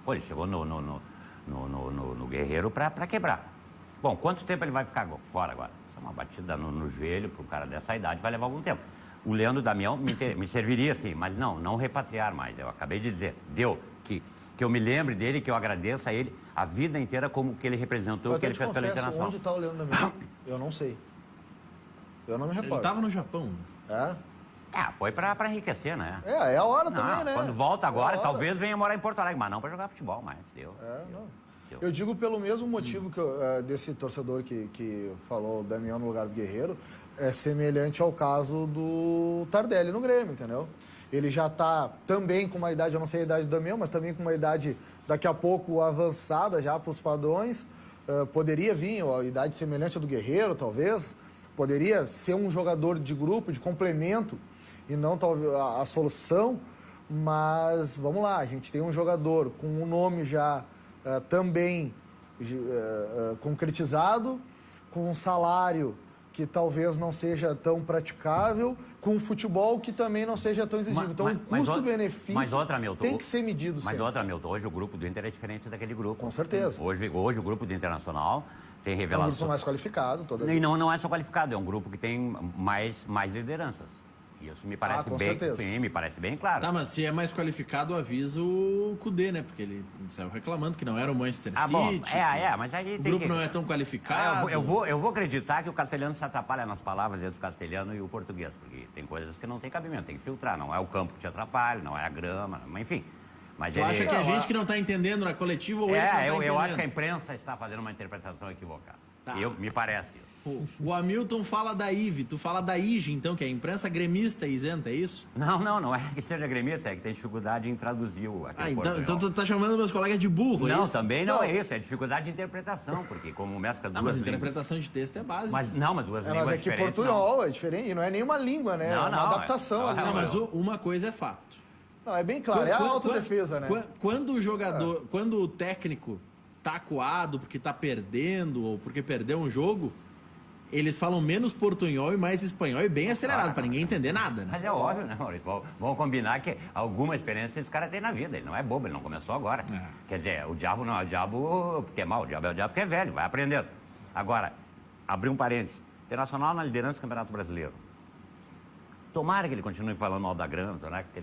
Pô, ele chegou no Guerreiro pra quebrar. Bom, quanto tempo ele vai ficar fora agora? Isso é uma batida no joelho para um cara dessa idade, vai levar algum tempo. O Leandro Damião me serviria sim, mas não repatriar mais. Eu acabei de dizer, deu. Que eu me lembre dele, que eu agradeça a ele a vida inteira como que ele representou, o que ele fez pela Internacional. Onde está o Leandro Damião? Eu não sei. Eu não me recordo. Ele tava no Japão. É? Foi pra enriquecer, né? É a hora também, né? Quando volta agora, talvez venha morar em Porto Alegre, mas não para jogar futebol mais. Deu. Eu digo pelo mesmo motivo que desse torcedor que falou o Damião no lugar do Guerreiro, é semelhante ao caso do Tardelli no Grêmio, entendeu? Ele já está também com uma idade, eu não sei a idade do Damião, mas também com uma idade daqui a pouco avançada já para os padrões. Poderia vir a idade semelhante à do Guerreiro, talvez. Poderia ser um jogador de grupo, de complemento, e não talvez a solução. Mas vamos lá, a gente tem um jogador com um nome já também concretizado, com um salário que talvez não seja tão praticável, com um futebol que também não seja tão exigível. Então, o custo-benefício tem que ser medido sempre. Mas, Milton, hoje o grupo do Inter é diferente daquele grupo. Com certeza. Hoje o grupo do Internacional tem revelação. É um grupo mais qualificado. E não é só qualificado, é um grupo que tem mais lideranças. Isso me parece com bem, certeza. Sim, me parece bem claro. Tá, mas se é mais qualificado, avisa o Cudê, né? Porque ele saiu reclamando que não era o Manchester City. Bom, mas aí o grupo não é tão qualificado. Eu vou acreditar que o castelhano se atrapalha nas palavras entre o castelhano e o português, porque tem coisas que não tem cabimento, tem que filtrar. Não é o campo que te atrapalha, não é a grama, mas enfim. Mas tu acha que a gente que não está entendendo na coletiva ou ele não tá entendendo? Eu acho que a imprensa está fazendo uma interpretação equivocada. Tá. Me parece isso. O Hamilton fala da IVE, tu fala da IGE, então, que é a imprensa gremista isenta, é isso? Não é que seja gremista, é que tem dificuldade em traduzir então tu tá chamando meus colegas de burro, Não, isso? também não é isso, é dificuldade de interpretação, porque como mescla duas mas interpretação de texto é básica. Mas duas línguas mas é que portunhol é diferente, e não é nenhuma língua, né? É uma adaptação ali. Não, mas uma coisa é fato. Não, é bem claro, é a autodefesa, né? Quando o jogador, quando o técnico tá acuado porque tá perdendo ou porque perdeu um jogo, eles falam menos portunhol e mais espanhol e bem acelerado, para ninguém entender nada, né? Mas é óbvio, né, Maurício? Vamos combinar que alguma experiência esse cara tem na vida. Ele não é bobo, ele não começou agora. Quer dizer, o diabo não é o diabo porque é mau, o diabo é o diabo porque é velho, vai aprendendo. Agora, abrir um parênteses. Internacional na liderança do Campeonato Brasileiro. Tomara que ele continue falando mal da grana,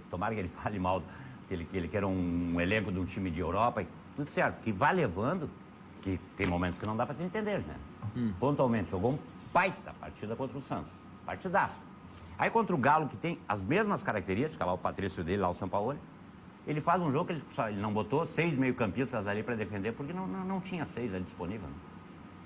tomara que ele fale mal, que ele queira um elenco de um time de Europa, tudo certo, que vá levando, que tem momentos que não dá para te entender, né? Pontualmente, jogou um baita partida contra o Santos, partidaço. Aí contra o Galo, que tem as mesmas características, lá o Patrício dele, lá o Sampaoli, ele faz um jogo que ele não botou 6 meio-campistas ali para defender, porque não tinha 6 ali disponível. Né?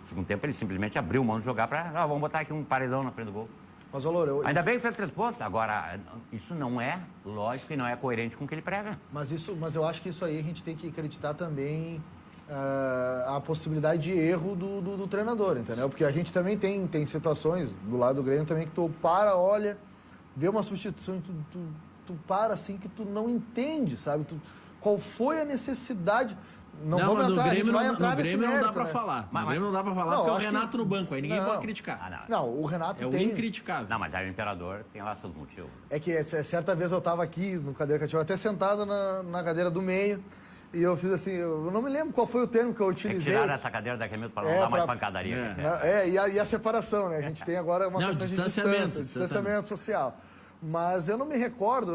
No segundo tempo, ele simplesmente abriu mão de jogar para, vamos botar aqui um paredão na frente do gol. Mas, Louro, ainda bem que fez 3 pontos. Agora, isso não é lógico e não é coerente com o que ele prega. Mas eu acho que isso aí a gente tem que acreditar também a possibilidade de erro do treinador, entendeu? Porque a gente também tem situações do lado do Grêmio também que tu olha, vê uma substituição e tu para assim que tu não entende, sabe? Qual foi a necessidade... Não, mas no Grêmio não dá pra falar. No Grêmio não dá pra falar porque é o Renato no banco, aí ninguém pode criticar. Não, o Renato é o incriticável. Não, mas aí o Imperador tem lá seus motivos. É que certa vez eu tava aqui no cadeira cativa, até sentado na cadeira do meio, e eu fiz assim, eu não me lembro qual foi o termo que eu utilizei. Tiraram essa cadeira daqui mesmo para não dar mais pancadaria. E a separação, né? A gente tem agora uma questão de distanciamento social. Mas eu não me recordo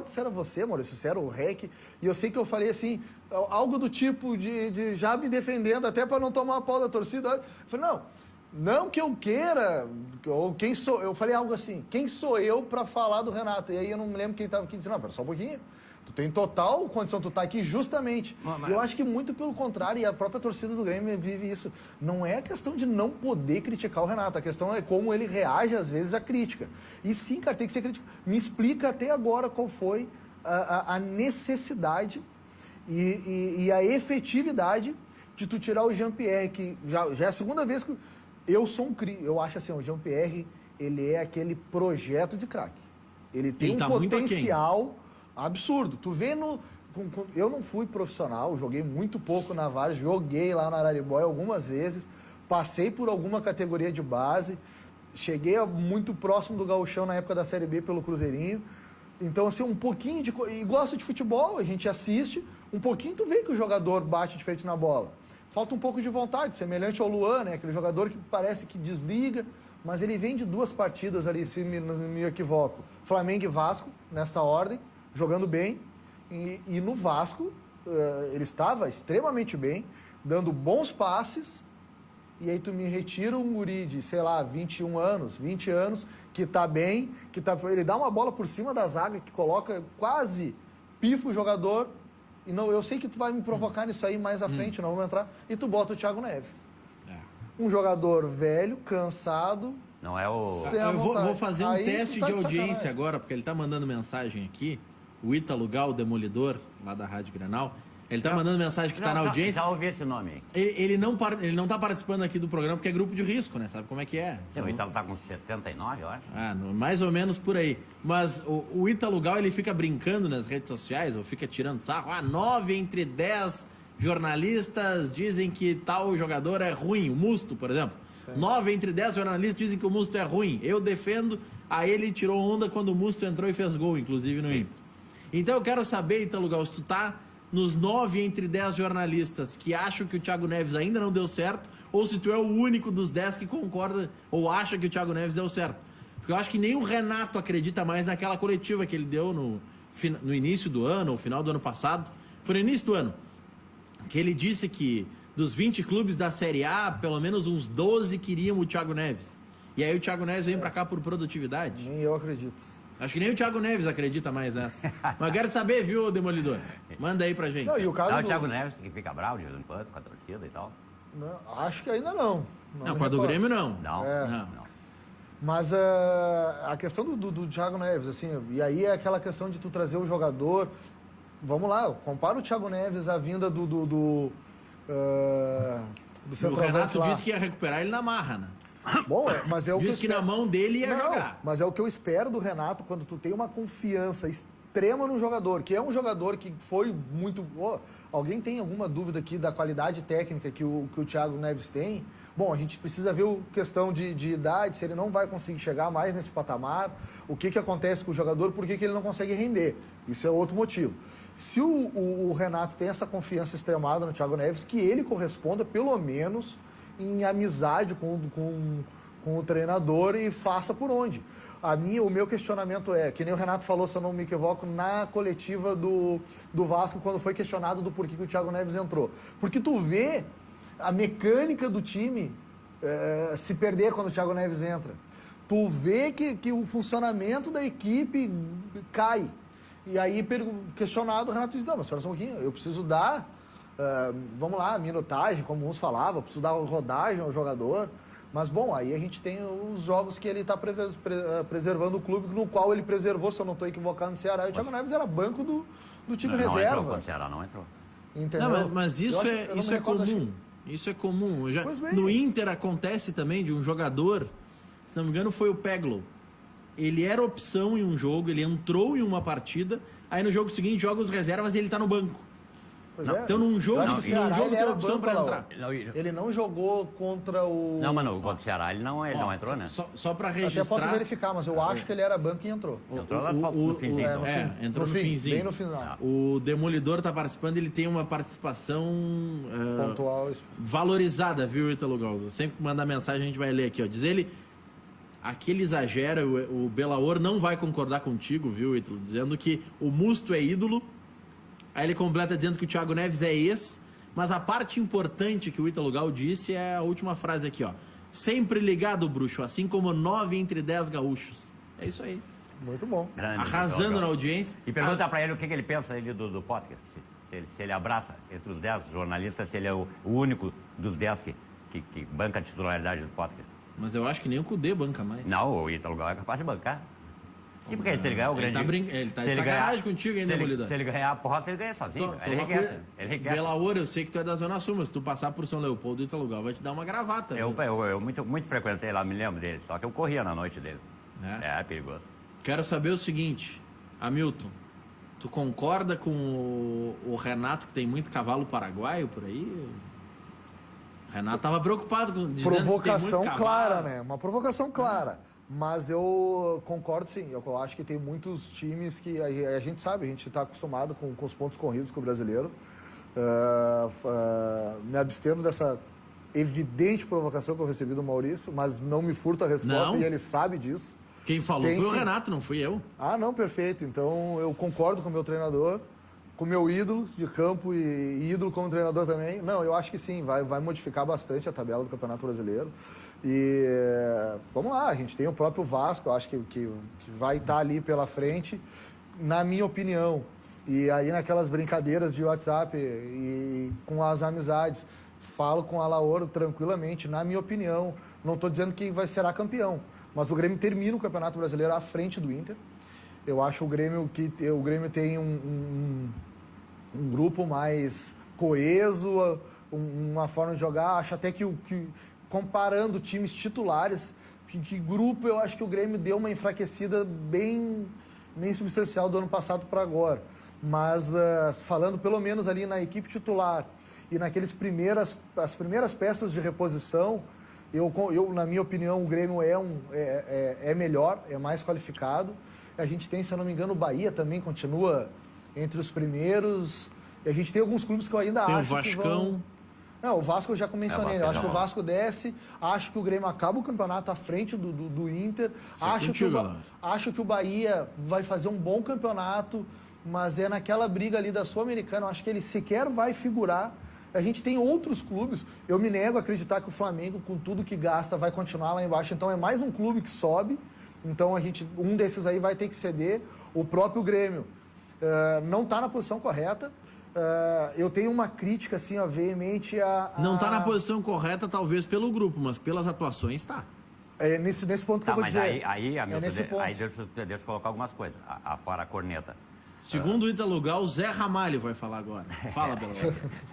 se era você, Maurício, se era o REC, e eu sei que eu falei assim, algo do tipo de já me defendendo, até para não tomar a pau da torcida. Eu falei, não, Não que eu queira, ou quem sou, eu falei algo assim, quem sou eu para falar do Renato? E aí eu não me lembro quem estava aqui dizendo, não, pera só um pouquinho, tu tem total condição, tu tá aqui justamente. Eu acho que muito pelo contrário, e a própria torcida do Grêmio vive isso. Não é a questão de não poder criticar o Renato, a questão é como ele reage às vezes à crítica. E sim, cara, tem que ser crítico. Me explica até agora qual foi a necessidade e a efetividade de tu tirar o Jean-Pierre, que já é a segunda vez que eu sou eu acho assim, o Jean-Pierre, ele é aquele projeto de craque. Ele tem tá um potencial absurdo. Tu vê eu não fui profissional, joguei muito pouco na Várzea, joguei lá na Araribóia algumas vezes, passei por alguma categoria de base, cheguei muito próximo do gauchão na época da Série B pelo Cruzeirinho. Então, assim, um pouquinho de... E gosto de futebol, a gente assiste, um pouquinho tu vê que o jogador bate de frente na bola. Falta um pouco de vontade, semelhante ao Luan, né? Aquele jogador que parece que desliga, mas ele vem de 2 partidas ali, se me equivoco. Flamengo e Vasco, nessa ordem, jogando bem. E no Vasco, ele estava extremamente bem, dando bons passes. E aí tu me retira um guri de, sei lá, 21 anos, 20 anos, que tá bem, ele dá uma bola por cima da zaga, que coloca quase pifa o jogador. E não, eu sei que tu vai me provocar nisso aí mais à frente, não vamos entrar. E tu bota o Thiago Neves. Um jogador velho, cansado. Não é o... Eu vou fazer um aí teste tá de de audiência sacanagem. agora, porque ele tá mandando mensagem aqui. O Ítalo Gal, o Demolidor, lá da Rádio Granal. Ele tá mandando mensagem que tá na audiência. Já ouvi esse nome aí. Ele não tá participando aqui do programa porque é grupo de risco, né? Sabe como é que é? O Ítalo tá com 79, eu acho. Mais ou menos por aí. Mas o Ítalo Gal, ele fica brincando nas redes sociais, ou fica tirando sarro. 9 entre 10 jornalistas dizem que tal jogador é ruim. O Musto, por exemplo. 9 entre 10 jornalistas dizem que o Musto é ruim. Eu defendo. Aí ele tirou onda quando o Musto entrou e fez gol, inclusive no Inter. Então eu quero saber, Ítalo Gal, se tu tá nos 9 entre 10 jornalistas que acham que o Thiago Neves ainda não deu certo, ou se tu é o único dos 10 que concorda ou acha que o Thiago Neves deu certo. Porque eu acho que nem o Renato acredita mais naquela coletiva que ele deu no início do ano, ou final do ano passado. Foi no início do ano, que ele disse que dos 20 clubes da Série A, pelo menos uns 12 queriam o Thiago Neves. E aí o Thiago Neves vem pra cá por produtividade. Nem eu acredito. Acho que nem o Thiago Neves acredita mais nessa. Mas eu quero saber, viu, Demolidor? Manda aí pra gente. Não, e o caso Não, o Thiago Neves que fica bravo de vez em quando com a torcida e tal. Não, acho que ainda não. Não, com a do Grêmio não. Não, Não. Mas a questão do Thiago Neves, assim, e aí é aquela questão de tu trazer o jogador. Vamos lá, compara o Thiago Neves à vinda do O centroavante Renato lá. disse que ia recuperar ele na marra, né? Bom, mas é o Disse que na mão dele ia jogar. Mas é o que eu espero do Renato quando tu tem uma confiança extrema no jogador, que é um jogador que foi muito... alguém tem alguma dúvida aqui da qualidade técnica que o Thiago Neves tem? Bom, a gente precisa ver a questão de idade, se ele não vai conseguir chegar mais nesse patamar, o que acontece com o jogador, por que ele não consegue render. Isso é outro motivo. Se o Renato tem essa confiança extremada no Thiago Neves, que ele corresponda, pelo menos, em amizade com o treinador e faça por onde. O meu questionamento é, que nem o Renato falou, se eu não me equivoco, na coletiva do Vasco, quando foi questionado do porquê que o Thiago Neves entrou. Porque tu vê a mecânica do time se perder quando o Thiago Neves entra. Tu vê que o funcionamento da equipe cai. E aí, questionado, o Renato disse, não, mas espera só um pouquinho, eu preciso dar, vamos lá, minutagem, como uns falavam, eu preciso dar rodagem ao jogador. Mas, bom, aí a gente tem os jogos que ele está preservando o clube, no qual ele preservou, se eu não estou equivocado, no Ceará. E o Thiago Neves era banco do time reserva. Não entrou, quando o Ceará não entrou. Entendeu? Não, mas isso é comum. Isso é comum. No Inter acontece também de um jogador, se não me engano foi o Peglo. Ele era opção em um jogo, ele entrou em uma partida, aí no jogo seguinte joga os reservas e ele tá no banco. Pois Não, então num jogo tem opção para entrar. Ele não jogou contra o... Não, mano, contra o Ceará ele não entrou, né? Só para registrar... Até posso verificar, mas eu acho que ele era banco e entrou. Entrou lá no finzinho. Entrou no finzinho. Bem no final. O Demolidor tá participando, ele tem uma participação Pontual. valorizada, viu, Ítalo Galza? Sempre que mandar mensagem a gente vai ler aqui, ó. Diz ele, aqui ele exagera, o Belaor não vai concordar contigo, viu, Ítalo? Dizendo que o Musto é ídolo. Aí ele completa dizendo que o Thiago Neves é ex, mas a parte importante que o Ítalo Gal disse é a última frase aqui, ó. Sempre ligado, bruxo, assim como 9 entre 10 gaúchos. É isso aí. Muito bom. Grande, Arrasando Vitor. na audiência. E pergunta pra ele o que ele pensa do Potter. Se ele abraça entre os 10 jornalistas, se ele é o único dos 10 que banca a titularidade do Potter. Mas eu acho que nem o Cudê banca mais. Não, o Ítalo Gal é capaz de bancar. E porque se ele ganhar o grande... Ele tá se de sacanagem contigo ainda, Molida. Se ele ganhar a posse, ele ganha sozinho. Ele enriquece. Pela hora, eu sei que tu é da Zona Sul, mas se tu passar por São Leopoldo, o Ítalo Gal vai te dar uma gravata. Eu muito frequentei lá, me lembro dele. Só que eu corria na noite dele. É perigoso. Quero saber o seguinte, Hamilton, tu concorda com o Renato que tem muito cavalo paraguaio por aí? O Renato tava preocupado dizendo que tem Provocação muito clara, cavalo. né? Uma provocação clara. Mas eu concordo, sim. Eu acho que tem muitos times que a gente sabe, a gente está acostumado com os pontos corridos com o brasileiro. Me abstendo dessa evidente provocação que eu recebi do Maurício, mas não me furta a resposta Não? e ele sabe disso. Quem falou Tem, foi o sim. Renato, não fui eu. Ah, não, perfeito. Então eu concordo com o meu treinador, com o meu ídolo de campo e ídolo como treinador também. Não, eu acho que sim, vai modificar bastante a tabela do Campeonato Brasileiro. E vamos lá, a gente tem o próprio Vasco, eu acho que vai estar ali pela frente, na minha opinião. E aí naquelas brincadeiras de WhatsApp e com as amizades, falo com a Lauro tranquilamente, na minha opinião. Não estou dizendo que será campeão, mas o Grêmio termina o Campeonato Brasileiro à frente do Inter. Eu acho o Grêmio tem um grupo mais coeso, uma forma de jogar. Acho até que comparando times titulares, que grupo eu acho que o Grêmio deu uma enfraquecida bem substancial do ano passado para agora. Mas falando pelo menos ali na equipe titular e as primeiras peças de reposição, na minha opinião, o Grêmio é melhor, é mais qualificado. A gente tem, se eu não me engano, o Bahia também continua entre os primeiros. E a gente tem alguns clubes que eu ainda Tem acho o Vascão. que vão... Não, o Vasco eu já mencionei. Eu acho que o não. Vasco desce. Acho que o Grêmio acaba o campeonato à frente do Inter. Acho que o Bahia vai fazer um bom campeonato, mas é naquela briga ali da Sul-Americana. Eu acho que ele sequer vai figurar. A gente tem outros clubes. Eu me nego a acreditar que o Flamengo, com tudo que gasta, vai continuar lá embaixo. Então é mais um clube que sobe. Então um desses aí vai ter que ceder. O próprio Grêmio não está na posição correta. Eu tenho uma crítica assim, veemente Não tá na posição correta, talvez pelo grupo, mas pelas atuações tá. É nesse ponto que eu vou mas dizer. aí nesse ponto. deixa eu colocar algumas coisas. Fora a corneta. Segundo o Ítalo Gal, o Zé Ramalho vai falar agora. Fala, Bela.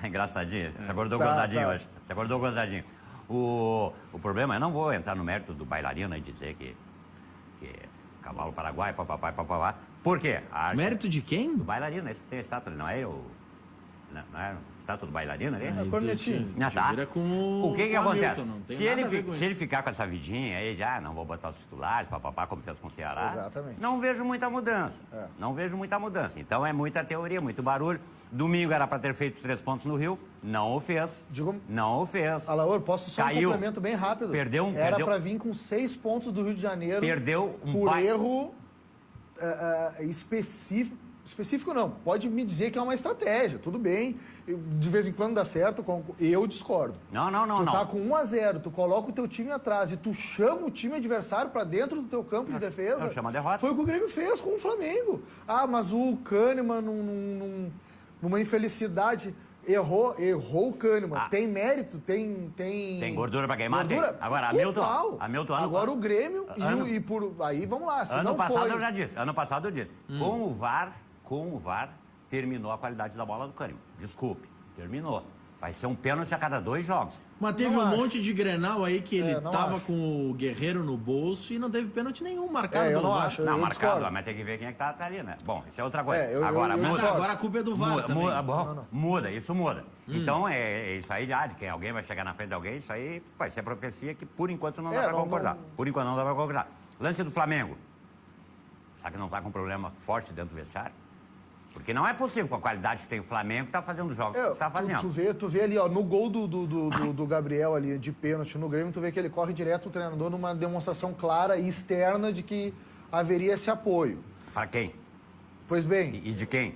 É engraçadinho. Você acordou gozadinho hoje. Você acordou gozadinho. O problema, eu não vou entrar no mérito do bailarino e dizer que cavalo paraguai, papapá. Por quê? Mérito de quem? Do bailarino, esse que tem a estátua, não é o... Não é a estátua do bailarino ali? A cornetinha. Vira com O que com acontece? Hamilton, não tem Se nada a ver com ele isso. ficar com essa vidinha aí, já não vou botar os titulares, papapá, como fez com o Ceará. Exatamente. Não vejo muita mudança. Não vejo muita mudança. Então é muita teoria, muito barulho. Domingo era para ter feito os 3 pontos no Rio, não o fez. Não o fez. Alaor, posso só Caiu. um complemento bem rápido? Perdeu Era para vir com 6 pontos do Rio de Janeiro. Perdeu por erro específico não, pode me dizer que é uma estratégia, tudo bem, de vez em quando dá certo, eu discordo. Não. Tu tá com 1-0, tu coloca o teu time atrás e tu chama o time adversário para dentro do teu campo de defesa. Não, chama a derrota. Foi o que o Grêmio fez com o Flamengo. Ah, mas o Kahneman, numa infelicidade, errou o Kahneman. Tem mérito, tem gordura para queimar? Gordura? Tem. Agora, Hamilton... Agora o Grêmio aí vamos lá, se ano não passado foi... eu já disse, com o VAR, terminou a qualidade da bola do Kahneman. Desculpe, terminou. Vai ser um pênalti a cada 2 jogos. Mas teve Não um acho. monte de Grenal aí que ele não tava acho. com o Guerreiro no bolso e não teve pênalti nenhum marcado eu pelo não VAR. acho. Não, eu marcado, discordo. mas tem que ver quem é que tá ali, né? Bom, isso é outra coisa. eu Mas discordo. agora a culpa é do VAR também. Muda. Então, isso aí, de quem alguém vai chegar na frente de alguém, isso aí vai ser profecia que por enquanto não dá pra concordar. Por enquanto não dá pra concordar. Lance do Flamengo. Será que não tá com um problema forte dentro do vestiário? Porque não é possível, com a qualidade que tem o Flamengo, tá fazendo os jogos que está fazendo. Tu vê ali, ó, no gol do Gabriel ali, de pênalti no Grêmio, tu vê que ele corre direto pro treinador numa demonstração clara e externa de que haveria esse apoio. Para quem? Pois bem, E de quem?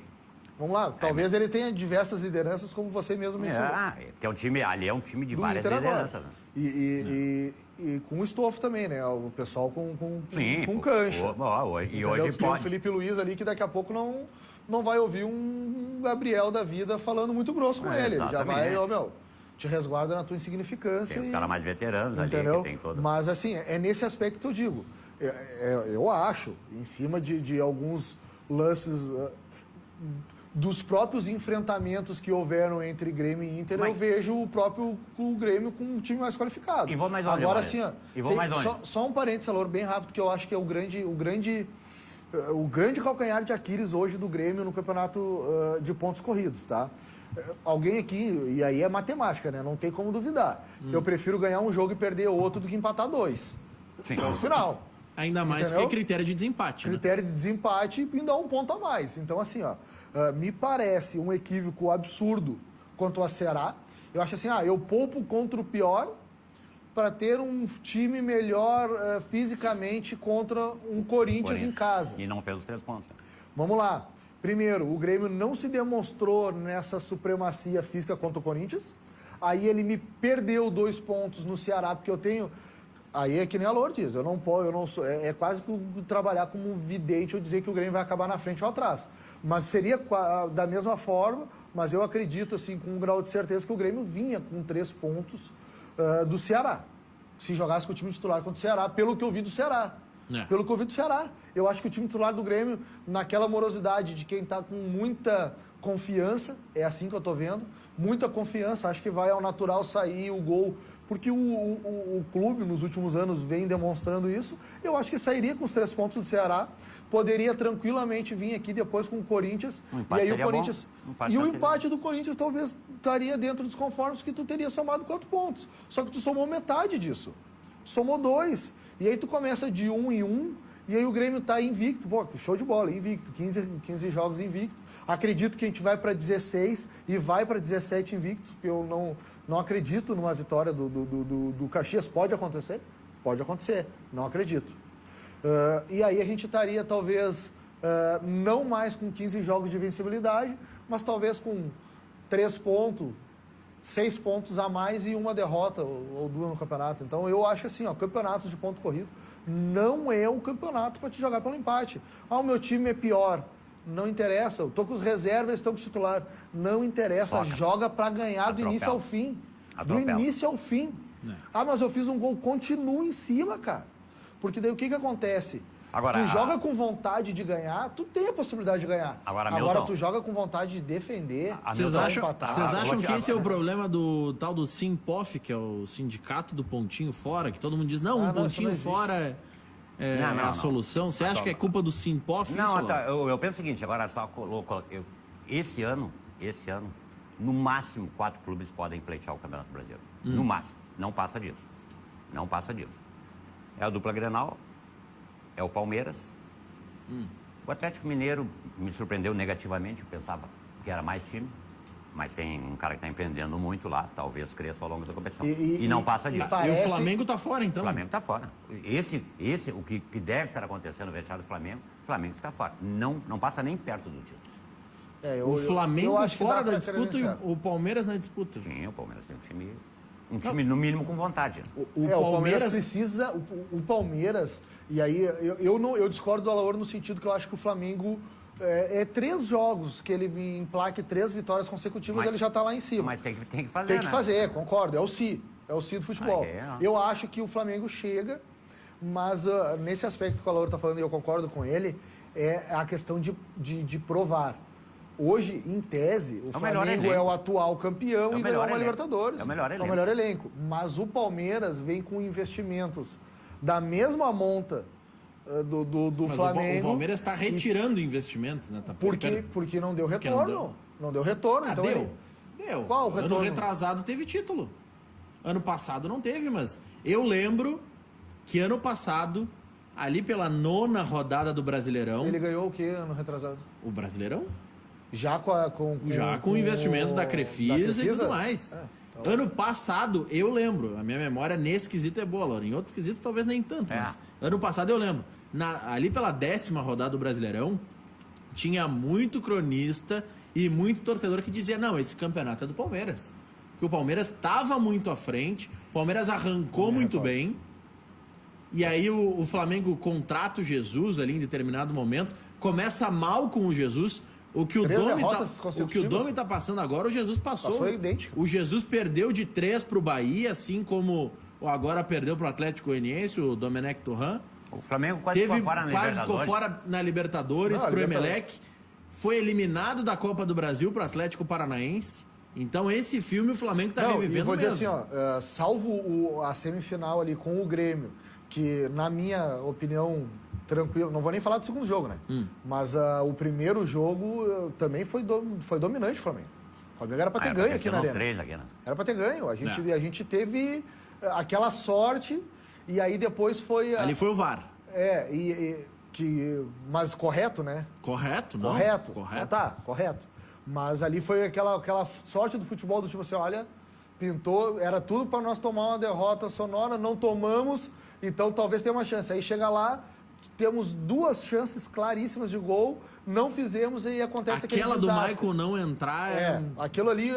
Vamos lá, talvez ele tenha diversas lideranças, como você mesmo mencionou. Porque ali é um time de Do várias Inter agora. lideranças. Né? E com o estofo também, né? O pessoal com Sim, cancha. E Entendeu? hoje Tem o pode... Felipe Luiz ali que daqui a pouco não vai ouvir um Gabriel da vida falando muito grosso com ele. Ele já exatamente. vai, te resguarda na tua insignificância. Tem os caras mais veteranos entendeu? ali que tem todo... Mas assim, é nesse aspecto que eu digo. Eu acho, em cima de alguns lances dos próprios enfrentamentos que houveram entre Grêmio e Inter, eu vejo o Grêmio com um time mais qualificado. E vou mais longe, agora Mário. sim, E vou mais longe. Só um parênteses, Alor, bem rápido, que eu acho que é o grande calcanhar de Aquiles hoje do Grêmio no campeonato de pontos corridos, tá? Alguém aqui, e aí é matemática, né? Não tem como duvidar. Eu prefiro ganhar um jogo e perder outro do que empatar 2. Sim. No final. Ainda mais Entendeu? porque é critério de desempate. Critério de desempate e dá um ponto a mais. Então, assim, me parece um equívoco absurdo quanto ao Ceará. Eu acho assim, eu poupo contra o pior para ter um time melhor fisicamente contra um Corinthians em casa. E não fez os 3 pontos. Vamos lá. Primeiro, o Grêmio não se demonstrou nessa supremacia física contra o Corinthians. Aí ele me perdeu 2 pontos no Ceará, porque eu tenho... Aí é que nem a Lourdes diz, eu não sou, é quase que trabalhar como vidente ou dizer que o Grêmio vai acabar na frente ou atrás. Mas seria da mesma forma, mas eu acredito, assim, com um grau de certeza que o Grêmio vinha com 3 pontos do Ceará. Se jogasse com o time titular contra o Ceará, pelo que eu vi do Ceará. Pelo que eu vi do Ceará. Eu acho que o time titular do Grêmio, naquela morosidade de quem está com muita confiança, é assim que eu estou vendo, muita confiança, acho que vai ao natural sair o gol, porque o clube nos últimos anos vem demonstrando isso. Eu acho que sairia com os 3 pontos do Ceará, poderia tranquilamente vir aqui depois com o Corinthians, e aí o Corinthians e o empate do Corinthians talvez estaria dentro dos conformes que tu teria somado 4 pontos. Só que tu somou metade disso. Somou 2. E aí tu começa de 1 em 1, e aí o Grêmio tá invicto. Pô, show de bola, invicto. 15 jogos invicto. Acredito que a gente vai para 16 e vai para 17 invictos, porque eu não acredito numa vitória do Caxias. Pode acontecer? Pode acontecer. Não acredito. E aí a gente estaria, talvez, não mais com 15 jogos de vencibilidade, mas talvez com 3 pontos, 6 pontos a mais e uma derrota ou 2 no campeonato. Então eu acho assim, campeonatos de ponto corrido não é o campeonato para te jogar pelo empate. O meu time é pior. Não interessa, eu tô com os reservas, estão com o titular. Não interessa, joga para ganhar do início ao fim. Do início ao fim. Mas eu fiz um gol, continua em cima, cara. Porque daí o que acontece? Tu joga com vontade de ganhar, tu tem a possibilidade de ganhar. Agora tu joga com vontade de defender. Vocês acham que esse é o problema do tal do Simpof, que é o sindicato do pontinho fora, que todo mundo diz, um pontinho fora é a solução? Você acha que é culpa do Simpof? Eu penso o seguinte, agora só esse ano, no máximo 4 clubes podem pleitear o Campeonato Brasileiro. No máximo. Não passa disso. Não passa disso. É a dupla Grenal, é o Palmeiras. O Atlético Mineiro me surpreendeu negativamente, eu pensava que era mais time, mas tem um cara que está empreendendo muito lá, talvez cresça ao longo da competição. E não passa disso. E o Flamengo está fora, então? O Flamengo está fora. O que deve estar acontecendo no vestiário do Flamengo, o Flamengo está fora. Não passa nem perto do título. O Flamengo fora da disputa e o Palmeiras na disputa. Sim, o Palmeiras tem um time no mínimo com vontade. O Palmeiras precisa... O Palmeiras... E aí, eu discordo do Alaor no sentido que eu acho que o Flamengo... 3 jogos que ele emplaque 3 vitórias consecutivas, ele já está lá em cima. Mas tem que fazer, Tem que fazer, concordo. É o Si do futebol. Eu acho que o Flamengo chega, mas nesse aspecto que o Alaor está falando, e eu concordo com ele, é a questão de provar. Hoje, em tese, o Flamengo é o atual campeão e ganhou uma Libertadores. É o melhor elenco. É o melhor elenco. Mas o Palmeiras vem com investimentos da mesma monta do Flamengo. O Palmeiras está retirando investimentos, né? Porque não deu retorno. Não deu retorno. Então deu. Qual o retorno? Ano retrasado teve título. Ano passado não teve, mas eu lembro que ano passado, ali pela 9ª rodada do Brasileirão... Ele ganhou o quê ano retrasado? O Brasileirão? Já com o investimento da Crefisa e tudo mais. Ano passado, eu lembro, a minha memória nesse quesito é boa, Laura. Em outros quesitos talvez nem tanto, mas ano passado eu lembro. Ali pela 10ª rodada do Brasileirão, tinha muito cronista E muito torcedor que dizia, não, esse campeonato é do Palmeiras. Porque o Palmeiras estava muito à frente, o Palmeiras arrancou muito bem. E aí o Flamengo contrata o Jesus ali em determinado momento, começa mal com o Jesus. O que o Domi tá passando agora, o Jesus passou idêntico. O Jesus perdeu de 3 pro Bahia, assim como agora perdeu pro Atlético Goianiense, o Domenech Torrent. O Flamengo quase ficou fora na Libertadores pro Emelec. Foi eliminado da Copa do Brasil pro Atlético Paranaense. Então esse filme o Flamengo tá revivendo vou mesmo. dizer assim, ó, salvo a semifinal ali com o Grêmio, que na minha opinião, tranquilo, não vou nem falar do segundo jogo, né? Mas o primeiro jogo também foi dominante o Flamengo. O Flamengo era pra ter ganho aqui na Arena. Era pra ter ganho. A gente teve aquela sorte e aí depois foi... Ali foi o VAR. Mas correto, né? Correto, não? Correto. Então tá, correto. Mas ali foi aquela sorte do futebol do tipo assim, olha, pintou, era tudo para nós tomar uma derrota sonora, não tomamos, então talvez tenha uma chance. Aí chega lá, temos 2 chances claríssimas de gol, não fizemos e acontece aquele desastre. Aquela do Maicon não entrar... aquilo ali,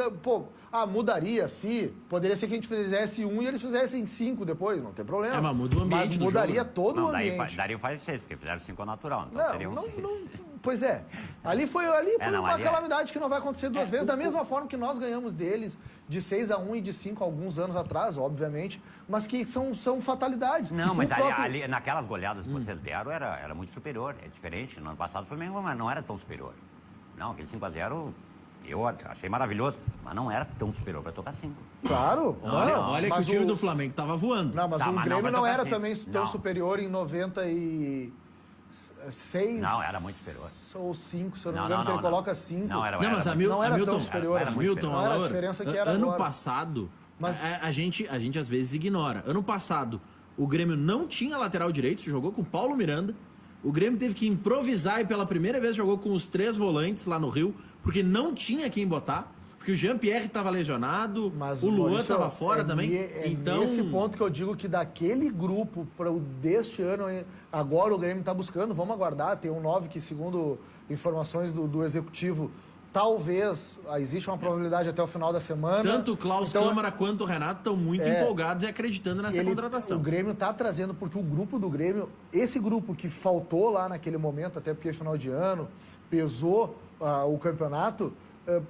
mudaria se... Poderia ser que a gente fizesse 1 e eles fizessem 5 depois, não tem problema. Mas muda o ambiente mas mudaria jogo, né? todo o ambiente. Daria o faz 6, porque fizeram 5 ao natural, então seriam 6. Pois é. Ali foi uma calamidade que não vai acontecer 2 vezes, da mesma forma que nós ganhamos deles de 6-1 e de 5 alguns anos atrás, obviamente, mas que são fatalidades. Não, mas ali, naquelas goleadas que vocês deram, era muito superior, é diferente. No ano passado o Flamengo não era tão superior. Não, aquele 5-0... Eu achei maravilhoso, mas não era tão superior para tocar 5. Claro. Olha que o time do Flamengo tava voando. Não, mas o Grêmio não era também tão superior em 96. Não, era muito superior. Ou 5, se eu não me engano, que ele coloca 5. Não, mas não era tão superior. Hamilton, não era a diferença que era ano agora. Passado, a gente às vezes ignora. Ano passado, o Grêmio não tinha lateral direito, jogou com Paulo Miranda. O Grêmio teve que improvisar e pela primeira vez jogou com os 3 volantes lá no Rio, porque não tinha quem botar, porque o Jean-Pierre estava lesionado, o Luan estava fora também. Então, nesse ponto que eu digo que daquele grupo para o deste ano, agora o Grêmio está buscando, vamos aguardar, tem um 9 que, segundo informações do executivo, talvez existe uma probabilidade até o final da semana. Tanto o Klaus Câmara quanto o Renato estão muito empolgados e acreditando nessa contratação. O Grêmio está trazendo, porque o grupo do Grêmio, esse grupo que faltou lá naquele momento, até porque é final de ano, pesou o campeonato,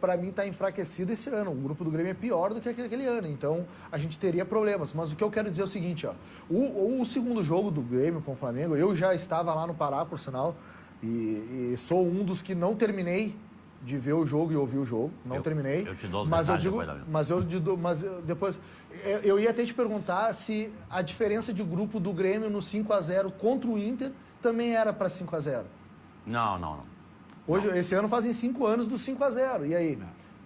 para mim está enfraquecido esse ano. O grupo do Grêmio é pior do que aquele ano, então a gente teria problemas. Mas o que eu quero dizer é o seguinte, o segundo jogo do Grêmio com o Flamengo, eu já estava lá no Pará, por sinal, e sou um dos que não terminei de ver o jogo e ouvir o jogo, não terminei. Eu te dou os mas eu detalhes digo, depois eu ia até te perguntar se a diferença de grupo do Grêmio no 5-0 contra o Inter também era para 5-0. Não. Hoje, esse ano fazem 5 anos do 5-0. E aí?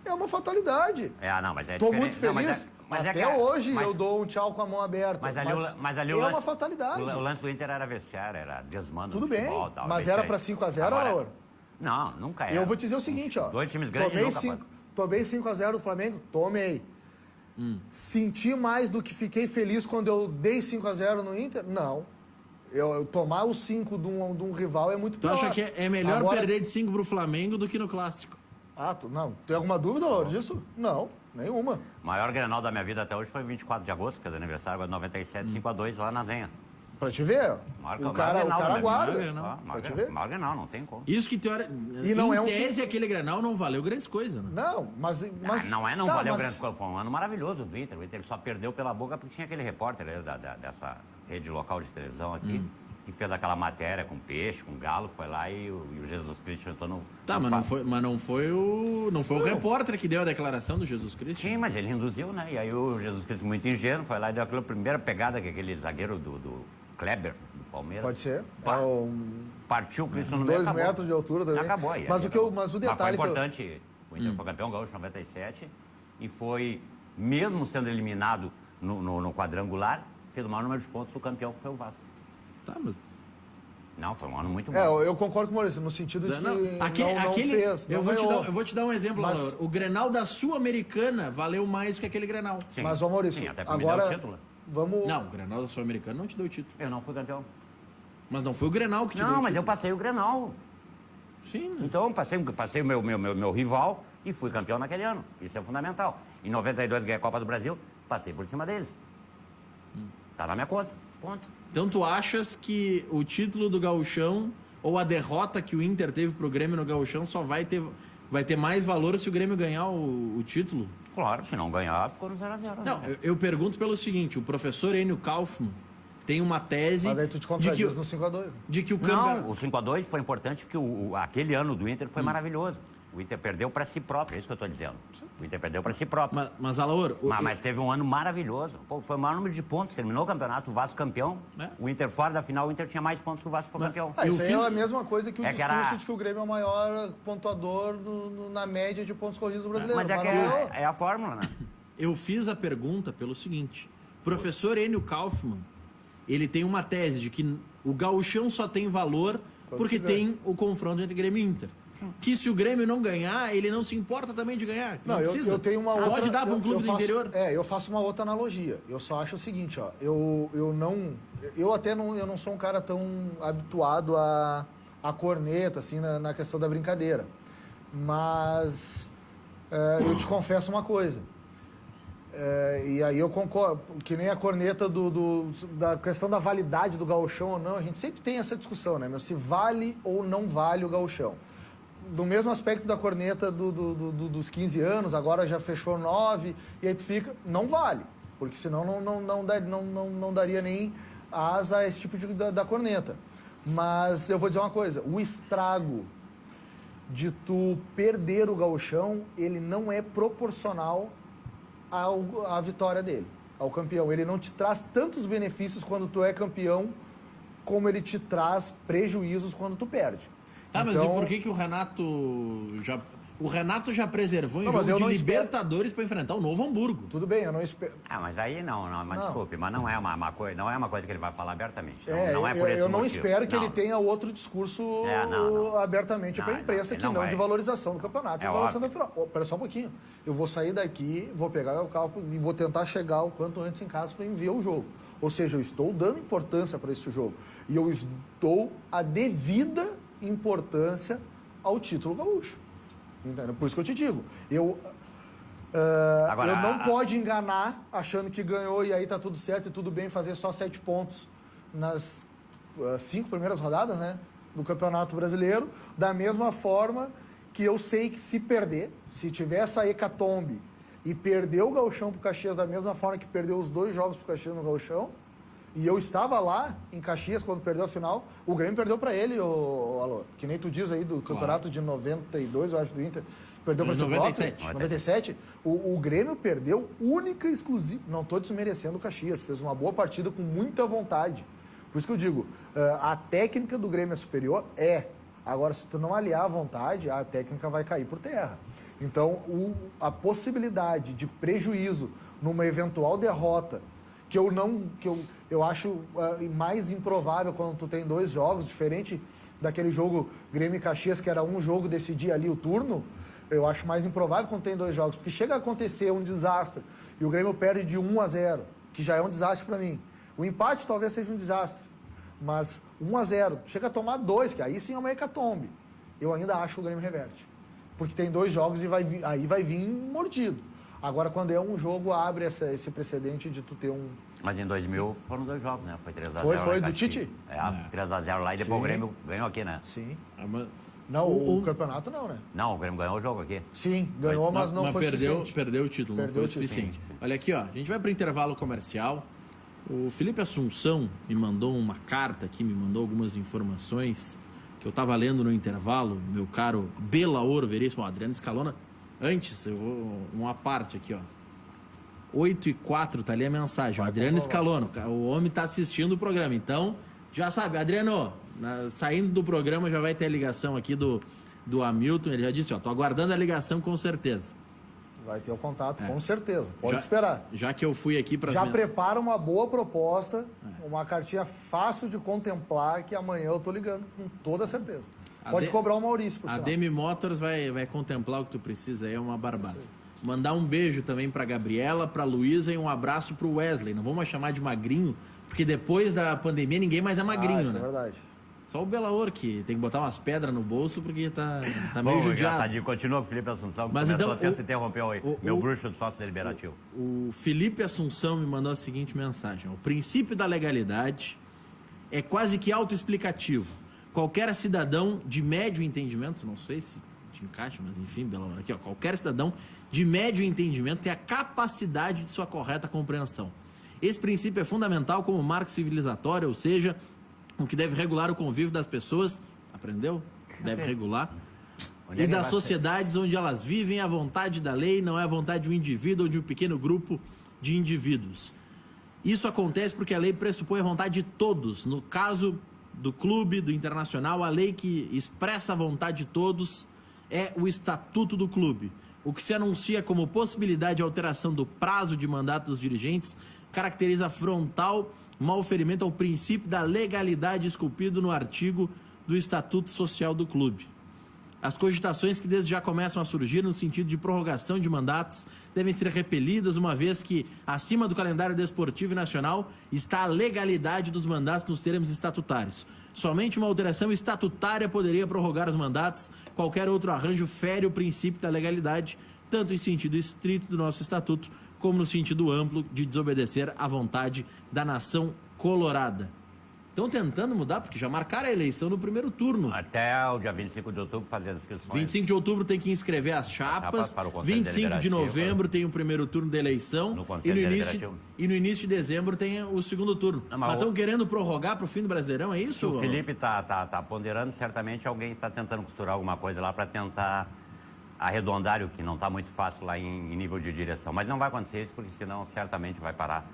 É uma fatalidade. Mas é Tô muito feliz. Mas até hoje eu dou um tchau com a mão aberta. Mas ali uma fatalidade. O lance do Inter era vestiário, era desmando. Tudo bem, tal, mas era para 5-0, Laura? Não, nunca era. Eu vou te dizer o seguinte, 2 times grandes tomei 5-0 do Flamengo? Tomei. Senti mais do que fiquei feliz quando eu dei 5-0 no Inter? Não. Eu tomar o 5 de um rival é muito pior. Tu acha que é melhor perder de 5 pro Flamengo do que no Clássico? Não. Tem alguma dúvida, Laura, disso? Não, nenhuma. O maior Grenal da minha vida até hoje foi 24 de agosto, que é do aniversário agora de 97, 5-2 lá na Zenha. Pra te ver, o cara aguarda. Maior Grenal, não tem como. Isso que em tese aquele Grenal não valeu grandes coisas, né? Não, mas não valeu grandes coisas. Foi um ano maravilhoso do Inter. O Inter só perdeu pela boca porque tinha aquele repórter dessa rede local de televisão aqui, que fez aquela matéria com peixe, com galo, foi lá e o Jesus Cristo entrou no... Mas não foi o repórter que deu a declaração do Jesus Cristo? Sim, mas ele induziu, né? E aí o Jesus Cristo, muito ingênuo, foi lá e deu aquela primeira pegada que aquele zagueiro do Kleber, do Palmeiras. Pode ser. Partiu o Cristo no meio. 2 metros de altura também. Acabou. Mas o detalhe... foi importante. O Inter foi campeão gaúcho em 97 e foi, mesmo sendo eliminado no quadrangular, fez o maior número de pontos do campeão, que foi o Vasco. Não, foi um ano muito bom. Eu concordo com o Maurício, no sentido de que fez. Eu vou te dar um exemplo, Laura. O Grenal da Sul-Americana valeu mais que aquele Grenal. Sim, mas, Maurício, até agora... me deu o título. Não, o Grenal da Sul-Americana não te deu o título. Eu não fui campeão. Mas não foi o Grenal que te deu o título. Não, mas eu passei o Grenal. Sim. Então, passei o meu rival e fui campeão naquele ano. Isso é fundamental. Em 92, ganhei a Copa do Brasil, passei por cima deles. Tá na minha conta. Ponto. Então tu achas que o título do Gauchão ou a derrota que o Inter teve pro Grêmio no Gauchão só vai ter mais valor se o Grêmio ganhar o título? Claro, se não ganhar, ficou no 0-0. Não, eu pergunto pelo seguinte, o professor Enio Kaufmann tem uma tese Mas daí tu te de contradiz no 5-2. de que o campeonato... Não, o 5-2 foi importante porque aquele ano do Inter foi maravilhoso. O Inter perdeu para si próprio, é isso que eu estou dizendo. O Inter perdeu para si próprio. Mas Alaor... Mas teve um ano maravilhoso. Pô, foi o maior número de pontos. Terminou o campeonato, o Vasco campeão. O Inter fora da final, o Inter tinha mais pontos que o Vasco foi campeão. Isso aí é a mesma coisa que o É que discurso era- de que o Grêmio é o maior pontuador na média de pontos corridos do brasileiro. Mas é a fórmula, né? Eu fiz a pergunta pelo seguinte. O professor Enio Kaufmann, ele tem uma tese de que o Gauchão só tem valor porque se ganha. tem o confronto entre Grêmio e Inter. Que se o Grêmio não ganhar, ele não se importa também de ganhar. que Não, precisa. eu tenho uma outra... Pode dar para um clube do interior. Eu faço uma outra analogia. Eu só acho o seguinte, ó. Eu não sou um cara tão habituado a corneta, assim, na questão da brincadeira. Mas eu te confesso uma coisa. E aí eu concordo, que nem a corneta da questão da validade do gauchão ou não, a gente sempre tem essa discussão, né? Se vale ou não vale o gauchão. Do mesmo aspecto da corneta dos 15 anos, agora já fechou 9, e aí tu fica, não vale, porque senão não daria nem asa a esse tipo da corneta. Mas eu vou dizer uma coisa, o estrago de tu perder o gauchão, ele não é proporcional à vitória dele, ao campeão. Ele não te traz tantos benefícios quando tu é campeão, como ele te traz prejuízos quando tu perde. Tá, mas e por que o Renato já... O Renato já preservou em jogo de Libertadores para enfrentar o Novo Hamburgo. Tudo bem, eu não espero... Mas aí não, desculpe, mas não é uma coisa que ele vai falar abertamente. Não é eu, por esse eu não motivo. espero que ele tenha outro discurso abertamente para a imprensa, que não de valorização do campeonato, de valorização da final. Espera só um pouquinho. Eu vou sair daqui, vou pegar o carro e vou tentar chegar o quanto antes em casa para enviar o jogo. Ou seja, eu estou dando importância para esse jogo. E eu dou a devida importância ao título gaúcho. Entendeu? Por isso que eu te digo. Eu não pode enganar achando que ganhou e aí tá tudo certo e tudo bem fazer só 7 pontos nas 5 primeiras rodadas, né, do Campeonato Brasileiro. Da mesma forma que eu sei que se perder, se tiver essa hecatombe e perder o Gauchão pro Caxias da mesma forma que perdeu os 2 jogos pro Caxias no Gauchão, e eu estava lá em Caxias quando perdeu a final, o Grêmio perdeu para ele, Alô, que nem tu diz aí do campeonato de 92, eu acho, do Inter, perdeu para o 97. O Grêmio perdeu única e exclusiva, não estou desmerecendo o Caxias, fez uma boa partida com muita vontade. Por isso que eu digo, a técnica do Grêmio é superior, agora se tu não aliar a vontade, a técnica vai cair por terra. Então, a possibilidade de prejuízo numa eventual derrota, que eu acho mais improvável quando tu tem 2 jogos, diferente daquele jogo Grêmio e Caxias, que era um jogo decidir ali o turno, eu acho mais improvável quando tem 2 jogos, porque chega a acontecer um desastre e o Grêmio perde de 1-0, que já é um desastre para mim. O empate talvez seja um desastre, mas 1-0, chega a tomar 2, que aí sim é uma hecatombe. Eu ainda acho que o Grêmio reverte, porque tem 2 jogos e aí vai vir mordido. Agora, quando é um jogo, abre esse precedente de tu ter um... Mas em 2000 foram 2 jogos, né? Foi 3-0. Foi do Tite? 3-0 lá e depois o Grêmio ganhou aqui, né? Sim. Não, o campeonato não, né? Não, o Grêmio ganhou o jogo aqui. Sim, ganhou, mas não foi suficiente. Perdeu o título, não foi o suficiente. Olha aqui, ó, a gente vai para o intervalo comercial. O Felipe Assunção me mandou uma carta aqui, me mandou algumas informações que eu estava lendo no intervalo, meu caro Belaor Veríssimo, Adriano Scalona. Antes, eu vou uma parte aqui, ó. 8h04, tá ali a mensagem. O Adriano Scalona, o homem tá assistindo o programa. Então, já sabe, Adriano, saindo do programa já vai ter a ligação aqui do Hamilton. Ele já disse, ó, tô aguardando a ligação com certeza. Vai ter o contato, com certeza. Pode esperar. Já que eu fui aqui para... Já prepara uma boa proposta, uma cartinha fácil de contemplar, que amanhã eu tô ligando com toda certeza. Pode cobrar o Maurício, por sinal. A Demi Motors vai contemplar o que tu precisa, aí é uma barbada. Mandar um beijo também pra Gabriela, pra Luísa e um abraço pro Wesley. Não vamos chamar de magrinho, porque depois da pandemia ninguém mais é magrinho, isso né? É verdade. Só o Belaor que tem que botar umas pedras no bolso porque tá meio Bom, judiado. engraçadinho. Continua com o Felipe Assunção, que Mas começou, então, tenta interromper meu bruxo de sócio deliberativo. O Felipe Assunção me mandou a seguinte mensagem. O princípio da legalidade é quase que autoexplicativo. Qualquer cidadão de médio entendimento, não sei se te encaixa, mas enfim, Belaor, aqui, ó, qualquer cidadão de médio entendimento tem a capacidade de sua correta compreensão. Esse princípio é fundamental como marco civilizatório, ou seja, o que deve regular o convívio das pessoas, aprendeu? Deve regular. E das sociedades onde elas vivem, a vontade da lei não é a vontade de um indivíduo ou de um pequeno grupo de indivíduos. Isso acontece porque a lei pressupõe a vontade de todos. No caso do clube, do Internacional, a lei que expressa a vontade de todos é o Estatuto do Clube. O que se anuncia como possibilidade de alteração do prazo de mandato dos dirigentes caracteriza frontal malferimento ao princípio da legalidade esculpido no artigo do Estatuto Social do Clube. As cogitações que desde já começam a surgir no sentido de prorrogação de mandatos devem ser repelidas, uma vez que, acima do calendário desportivo e nacional, está a legalidade dos mandatos nos termos estatutários. Somente uma alteração estatutária poderia prorrogar os mandatos. Qualquer outro arranjo fere o princípio da legalidade, tanto em sentido estrito do nosso estatuto, como no sentido amplo de desobedecer à vontade da nação colorada. Estão tentando mudar, porque já marcaram a eleição no primeiro turno. Até o dia 25 de outubro fazer as inscrições. 25 de outubro tem que inscrever as chapas. Para o Conselho 25 de novembro tem o primeiro turno da eleição. No Conselho Deliberativo. E no início de dezembro tem o segundo turno. Não, mas estão querendo prorrogar para o fim do Brasileirão, é isso? O Felipe tá ponderando, certamente alguém está tentando costurar alguma coisa lá para tentar arredondar, o que não está muito fácil lá em nível de direção. Mas não vai acontecer isso, porque senão certamente vai parar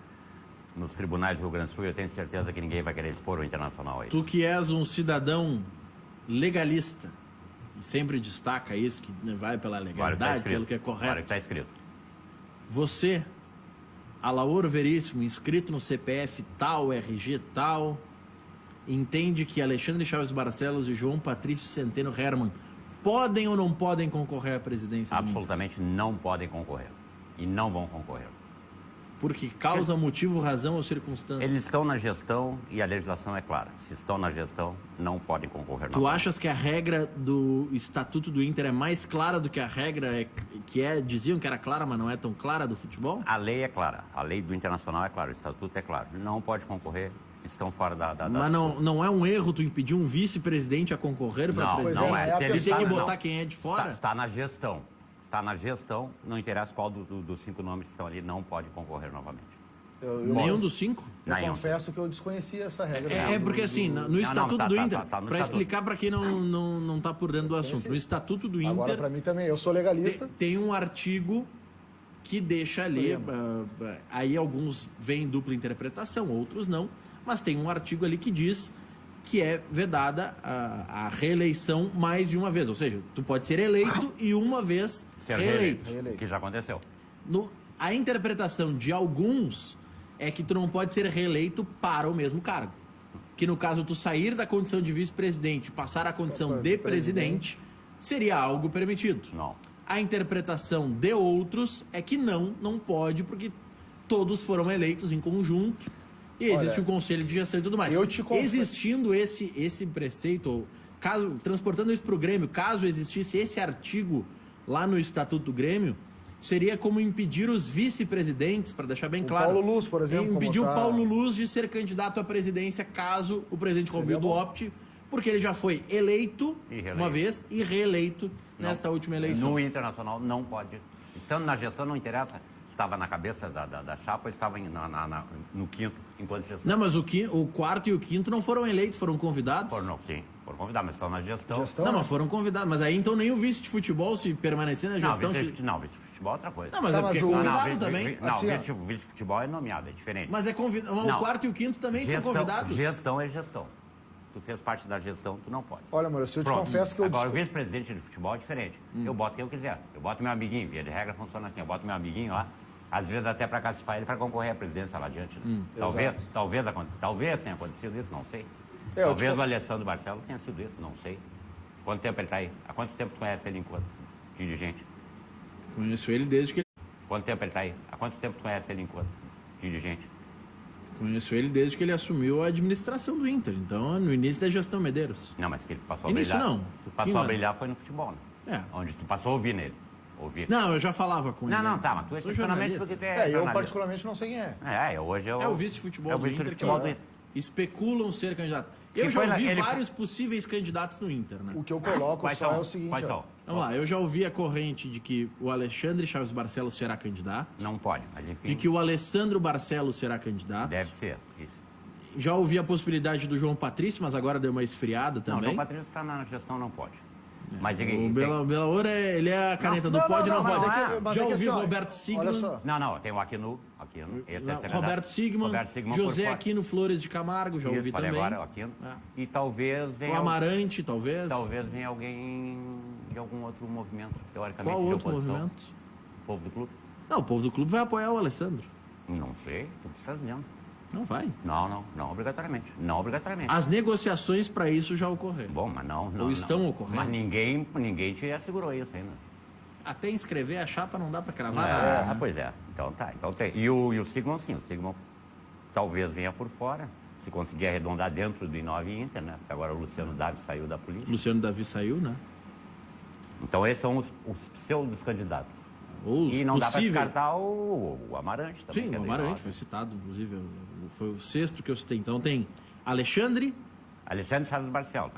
nos tribunais do Rio Grande do Sul. Eu tenho certeza que ninguém vai querer expor o Internacional aí. Tu que és um cidadão legalista, e sempre destaca isso, que vai pela legalidade, pelo que é correto. Claro que está escrito. Você, Alaor Veríssimo, inscrito no CPF tal, RG tal, entende que Alexandre Chaves Barcelos e João Patrício Centeno Herman podem ou não podem concorrer à presidência? Absolutamente não podem concorrer. E não vão concorrer. Porque causa, motivo, razão ou circunstância? Eles estão na gestão e a legislação é clara. Se estão na gestão, não podem concorrer. Tu achas que a regra do Estatuto do Inter é mais clara do que a regra diziam que era clara, mas não é tão clara do futebol? A lei é clara. A lei do Internacional é clara. O Estatuto é claro. Não pode concorrer. Estão fora da Mas não é um erro tu impedir um vice-presidente a concorrer para a presidência? Não é. Ele tem que botar quem é de fora? Está na gestão. Está na gestão, não interessa qual dos 5 nomes que estão ali, não pode concorrer novamente. Nenhum dos 5? Eu confesso que eu desconhecia essa regra. É porque assim, no Estatuto do Inter, para explicar para quem não está por dentro do assunto, no Estatuto do Inter... Agora, para mim também, eu sou legalista. Tem um artigo que deixa ali, aí alguns veem em dupla interpretação, outros não, mas tem um artigo ali que diz que é vedada a reeleição mais de uma vez. Ou seja, tu pode ser eleito e uma vez reeleito. Que já aconteceu. A interpretação de alguns é que tu não pode ser reeleito para o mesmo cargo. Que no caso, tu sair da condição de vice-presidente e passar à condição de presidente, seria algo permitido. Não. A interpretação de outros é que não pode, porque todos foram eleitos em conjunto. E existe um conselho de gestão e tudo mais. Existindo esse preceito, transportando isso para o Grêmio, caso existisse esse artigo lá no Estatuto do Grêmio, seria como impedir os vice-presidentes, para deixar bem claro. Paulo Luz, por exemplo. Impedir o Paulo Luz de ser candidato à presidência caso o presidente Romildo opte, porque ele já foi eleito uma vez e reeleito nesta última eleição. No Internacional não pode. Estando na gestão, não interessa. Estava na cabeça da chapa, estava no quinto, enquanto gestão. Não, mas o quarto e o quinto não foram eleitos, foram convidados? Sim, foram convidados, mas estão na gestão. Não, mas foram convidados. Mas aí então nem o vice de futebol, se permanecer na gestão... Vice de futebol é outra coisa. Não, mas é porque é convidado também. Vice de futebol é nomeado, é diferente. Mas é convidado. O quarto e o quinto também são convidados? Gestão é gestão. Tu fez parte da gestão, tu não pode. Olha, Maurício, eu te confesso que eu... Agora, o vice-presidente de futebol é diferente. Eu boto quem eu quiser. Eu boto meu amiguinho, via de regra funciona assim. Eu boto meu amiguinho lá, às vezes até para classificar ele para concorrer à presidência lá adiante. Talvez tenha acontecido isso, não sei. Talvez o Alessandro Barcelos tenha sido isso, não sei. Quanto tempo ele está aí? Há quanto tempo tu conhece ele enquanto dirigente? Conheço ele desde que... Quanto tempo ele está aí? Há quanto tempo tu conhece ele enquanto dirigente? Conheço ele desde que ele assumiu a administração do Inter. Então, no início da gestão Medeiros. Não, mas que ele passou a Início brilhar. não, Tu pouquinho passou a antes. brilhar foi no futebol, né? É. Onde tu passou a ouvir nele. Ouvir. Não, eu já falava com ele. Não, tá, mas tu Sou excepcionalmente jornalista. porque tu é eu jornalista. particularmente não sei quem é. Hoje eu... É o vice-futebol é o do Inter vice-futebol que do Inter. especulam ser candidato. Eu Que já foi ouvi ele- vários possíveis candidatos no Inter, né? O que eu coloco Quais só são? é o seguinte, Quais ó. são? Vamos lá, eu já ouvi a corrente de que o Alexandre Chaves Barcelos será candidato, Não pode, mas enfim. de que o Alessandro Barcelos será candidato. Deve ser. Isso. Já ouvi a possibilidade do João Patrício, mas agora deu uma esfriada Não, o também. João Patrício está na gestão, não pode. Mas diga O Belaor, ele é a caneta do pode, não pode. Já ouvi Roberto Olha Sigman, só. Não, tem o Aquino. Esse é Roberto candidato. Sigman, Roberto Sigman José por fora. Aquino Flores de Camargo, já Isso, ouvi falei também. agora, o Aquino. É. E talvez O venha... Amarante, talvez. Talvez venha alguém de algum outro movimento, teoricamente, Qual de outro oposição. movimento? O povo do clube? Não, o povo do clube vai apoiar o Alessandro. Não sei, tu está dizendo. Não vai. Não obrigatoriamente. Não obrigatoriamente. As negociações para isso já ocorreram. Bom, mas não. Ou estão ocorrendo. Mas ninguém te assegurou isso ainda. Até inscrever a chapa não dá para cravar nada. Ah, pois é. Então tá. Então tem. E o Sigmund, sim. O Sigmund talvez venha por fora. Se conseguir arredondar dentro do Inove Inter, né? Porque agora o Luciano Davi saiu da política. Luciano Davi saiu, né? Então esses são os pseudos candidatos. Ou os E não dá para possíveis. descartar o Amarante também. Sim, que é o do Amarante Inove. foi citado, inclusive. Foi o sexto que eu citei. Então tem Alexandre Chaves Barcelos.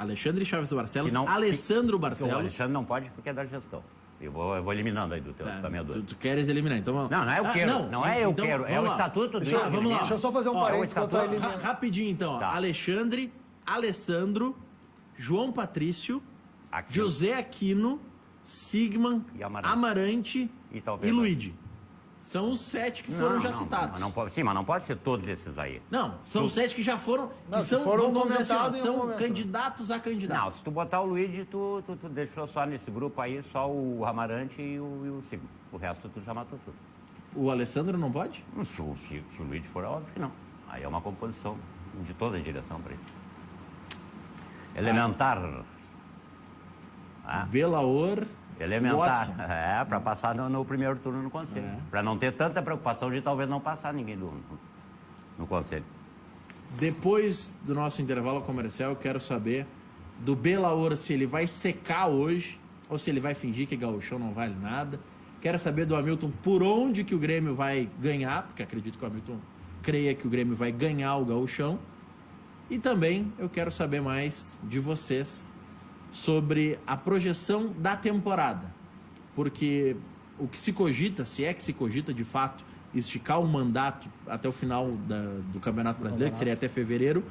Chaves Barcelos, Que não- Alessandro O Barcelos. Alexandre não pode porque é da gestão. Eu vou eliminando aí da minha dúvida. Tu queres eliminar, então vamos. Não eu quero. Não é eu quero. É o vamos lá. estatuto do Deixa, Inter. vamos lá. Deixa eu só fazer um Ó, parênteses quanto a ele. Rapidinho, então. ó. Tá. Alexandre, Alessandro, João Patrício, Aquino. José Aquino, Sigman, E Amarante. Amarante E talvez Luigi. São os 7 que foram já citados. Mas não pode, sim, mas não pode ser todos esses aí. Não, são os 7 que já foram. Não, Que são, que foram vamos dizer assim, ó, comentados em um são momento. candidatos a Não, candidatos. se tu botar o Luigi, tu deixou só nesse grupo aí, só o Amarante e o Sigmund. O resto tu já matou tudo. O Alessandro não pode? Se o Luigi for, óbvio que não. Aí é uma composição de toda a direção para ele. Elementar. Belaor. Elementar. Watson. É, para passar no primeiro turno no Conselho. É. Para não ter tanta preocupação de talvez não passar ninguém no Conselho. Depois do nosso intervalo comercial, eu quero saber do Belaor se ele vai secar hoje ou se ele vai fingir que gauchão não vale nada. Quero saber do Hamilton por onde que o Grêmio vai ganhar, porque acredito que o Hamilton creia que o Grêmio vai ganhar o gauchão. E também eu quero saber mais de vocês sobre a projeção da temporada. Porque o que se cogita, se é que se cogita de fato, esticar o mandato até o final do Campeonato Brasileiro, que seria até fevereiro,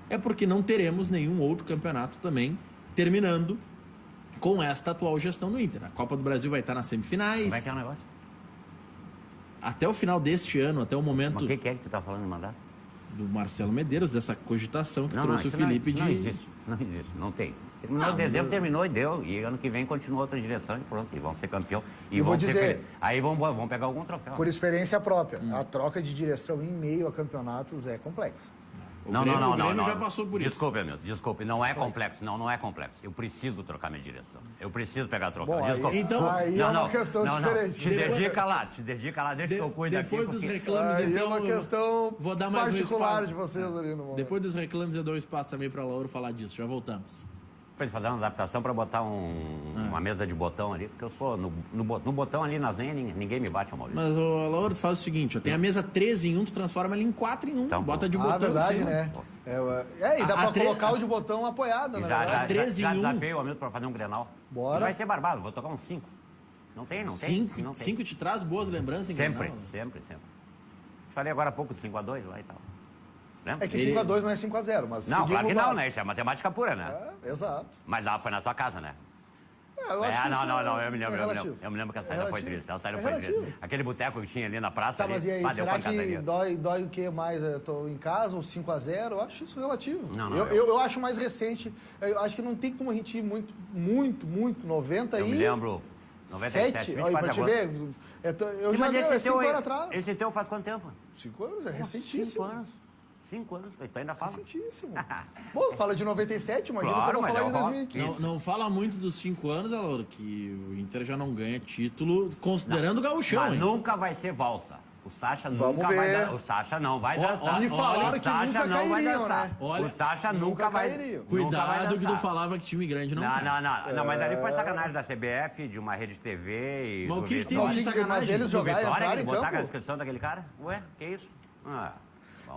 é porque não teremos nenhum outro campeonato também terminando com esta atual gestão no Inter. A Copa do Brasil vai estar nas semifinais. Como é que é o negócio? Até o final deste ano, até o momento Mas o que é que tu tá falando de mandar? do Marcelo Medeiros, dessa cogitação que trouxe o isso Felipe não de... existe, não existe, não tem. Terminou Não, dezembro, mas- terminou e deu. E ano que vem continua outra direção e pronto. E vão ser campeão. E Eu vão vou ser dizer- felizes. Aí vão pegar algum troféu. Por experiência própria, a troca de direção em meio a campeonatos é complexa. O Grêmio já passou por isso. Desculpe, meu, desculpe. Não é complexo. Não é complexo. Eu preciso trocar minha direção. Eu preciso pegar troféu. Bom, aí- Desculpe. então- aí é uma questão diferente. Te dedica lá, deixa que eu cuido aqui. Depois dos porque- reclames, Aí então... é uma questão vou dar mais um particular espaço. de vocês ali no momento. Depois dos reclames, eu dou espaço também para a Laura falar disso. Já voltamos. Pra ele fazer uma adaptação para botar uma mesa de botão ali, porque eu sou no botão ali na zenha, ninguém me bate, Maurício. Mas, ô, Laura, tu faz o seguinte, ó, tem a mesa 13 em 1, tu transforma ela em 4 em 1. Então, bota de Ah, botão verdade, em cima. né? E dá A pra tre- colocar o de botão apoiado, E na já, verdade. 13 já em 1. desafiei o Hamilton para fazer um Grenal. Bora. E vai ser barbado, vou tocar uns 5. Não tem. 5 te traz boas lembranças em Sempre, Grenal. sempre. Falei agora há pouco de 5-2 lá e tal. Lembra? É que 5x2 não é 5x0, mas Não, claro que seguindo o não, barco. né? Isso é matemática pura, né? Exato. Mas lá foi na tua casa, né? Eu acho que isso Não, eu me lembro, relativo. eu me lembro que a É saída foi relativo. triste. A saída É foi relativo. triste. Aquele boteco que tinha ali na praça. Tá, ali, mas e aí, deu será que pancadaria. dói o que mais? Eu tô em casa, ou 5x0? Eu acho isso relativo. Não, eu acho mais recente. Eu acho que não tem como a gente ir muito, 90 Eu e... me lembro, 97, 7, olha, pra 24 te de agosto. ver, eu já Mas vi esse 5 teu, anos atrás. esse teu faz quanto tempo? 5 anos, é 5 recentíssimo. anos. 5 anos, tu ainda fala. Recentíssimo. Bom, fala de 97, imagina Claro, que eu vou mas falar é de o 2015. Não fala muito dos 5 anos, Laura, que o Inter já não ganha título, considerando o gauchão, Mas hein? nunca vai ser valsa. O Sacha Vamos nunca ver. vai dançar. O Sacha não vai dançar. me falaram o que Sacha nunca não vai cairiam, dançar. né? Olha, o Sacha nunca nunca vai. cairiam. Cuidado que tu falava que time grande não cai. Não, mas ali foi sacanagem da CBF, de uma rede de TV e... Mas o do que Vitória. teve de Mas sacanagem? eles Do jogaram Vitória, entraram que em botar a campo. descrição daquele cara? Ué, que isso? Vamos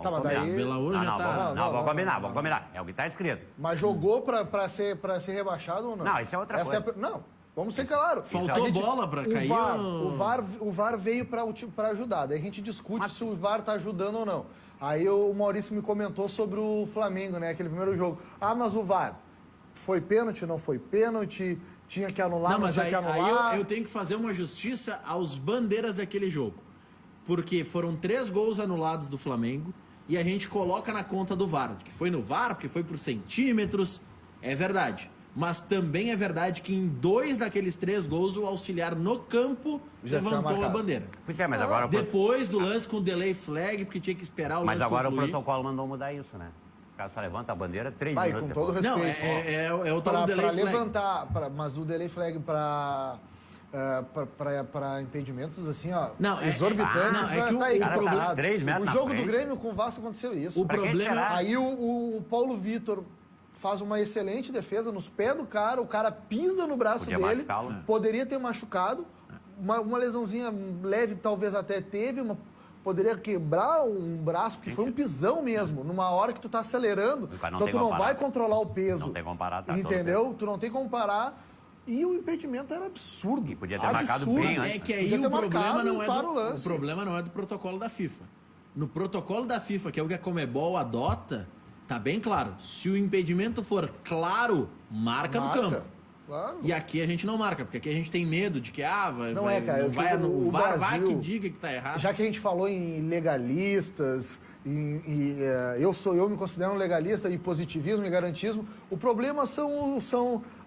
Tá, mas combinar. daí- Belaúr já tá... Vamos combinar. É o que tá escrito. Mas jogou pra ser rebaixado ou não? Não, isso é outra coisa. Não, vamos ser claros. Faltou bola pra cair O VAR veio pra ajudar. Daí a gente discute se o VAR tá ajudando ou não. Aí o Maurício me comentou sobre o Flamengo, né? Aquele primeiro jogo. Ah, mas o VAR foi pênalti, não foi pênalti, tinha que anular, Não, não mas tinha aí, que anular. eu tenho que fazer uma justiça aos bandeiras daquele jogo. Porque foram 3 gols anulados do Flamengo e a gente coloca na conta do VAR. Que foi no VAR, porque foi por centímetros. É verdade. Mas também é verdade que em 2 daqueles 3 gols o auxiliar no campo Já tinha levantou a marcado. bandeira. Pois é, mas agora... Depois do lance com o delay flag, porque tinha que esperar o Mas lance agora o concluir. protocolo mandou mudar isso, né? O cara só levanta a bandeira 3 Vai, minutos com todo depois. respeito. Não, é o tal do delay Pra flag. levantar, mas o delay flag para impedimentos assim, ó, Não, exorbitantes, não, é que tá aí, o tá problema- errado. 3 metros O na jogo frente. do Grêmio com o Vasco aconteceu isso. O Pra quem problema será? Aí o Paulo Vitor faz uma excelente defesa nos pés do cara, o cara pisa no braço Podia dele, machucá-lo. poderia ter machucado, uma lesãozinha leve talvez até teve, poderia quebrar um braço, porque foi um pisão mesmo, numa hora que tu tá acelerando, O cara não então tem tu não como vai parar. controlar o peso. Não tem como parar, tá todo entendeu? Tu não tem como parar. E o impedimento era absurdo. E podia ter marcado bem antes. É que aí Podia ter o problema, marcado não é para o o lance. problema não é do protocolo da FIFA. No protocolo da FIFA, que é o que a Conmebol adota, tá bem claro. Se o impedimento for claro, marca no campo. Claro. E aqui a gente não marca, porque aqui a gente tem medo de que Não é, cara, não eu vai, digo, o o VAR vai Brasil- que diga que tá errado. Já que a gente falou em legalistas, eu me considero um legalista de positivismo e garantismo, o problema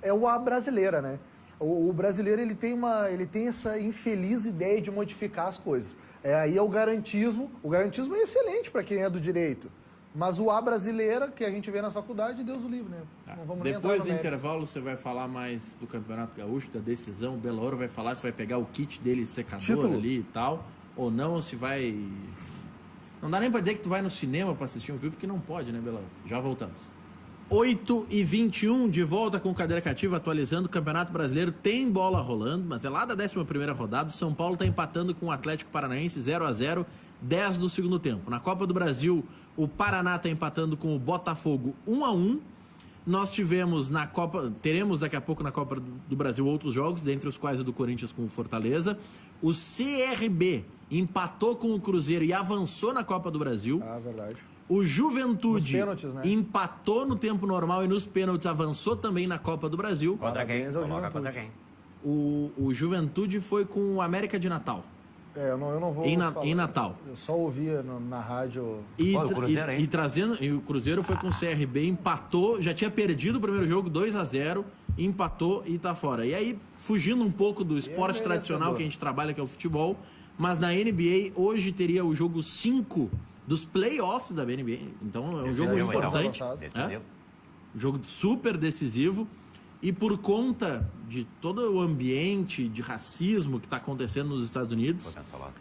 é o A brasileira, né? O brasileiro ele tem essa infeliz ideia de modificar as coisas. Aí é o garantismo é excelente para quem é do direito. Mas o A brasileira, que a gente vê na faculdade, Deus o livre, né? Tá. Não vamos nem Depois do entrar no mérito. intervalo, você vai falar mais do Campeonato Gaúcho, da decisão. O Belauro vai falar se vai pegar o kit dele secador Título. ali e tal, ou não, ou se vai... Não dá nem pra dizer que tu vai no cinema pra assistir um filme, porque não pode, né, Belauro? Já voltamos. 8h21, de volta com Cadeira Cativa, atualizando o Campeonato Brasileiro. Tem bola rolando, mas é lá da 11ª rodada. O São Paulo tá empatando com o Atlético Paranaense 0-0, 10 do segundo tempo. Na Copa do Brasil, o Paraná tá empatando com o Botafogo 1-1. Nós teremos daqui a pouco na Copa do Brasil outros jogos, dentre os quais o do Corinthians com o Fortaleza. O CRB empatou com o Cruzeiro e avançou na Copa do Brasil. Ah, verdade. O Juventude Nos pênaltis, né? empatou no tempo normal e nos pênaltis avançou também na Copa do Brasil. Contra quem? Parabéns ao Coloca Juventude. contra quem? O Juventude foi com o América de Natal, Eu não vou em falar. Natal. Eu só ouvia na rádio. E, Pô, o Cruzeiro, hein? e o Cruzeiro foi com o CRB, empatou, já tinha perdido o primeiro jogo 2-0, empatou e tá fora. E aí, fugindo um pouco do esporte tradicional que a gente trabalha, que é o futebol, mas na NBA hoje teria o jogo 5 dos playoffs da NBA. Então é um jogo Decisivo, importante. então. Decisivo. Jogo super decisivo. E por conta de todo o ambiente de racismo que está acontecendo nos Estados Unidos, Vou cancelar.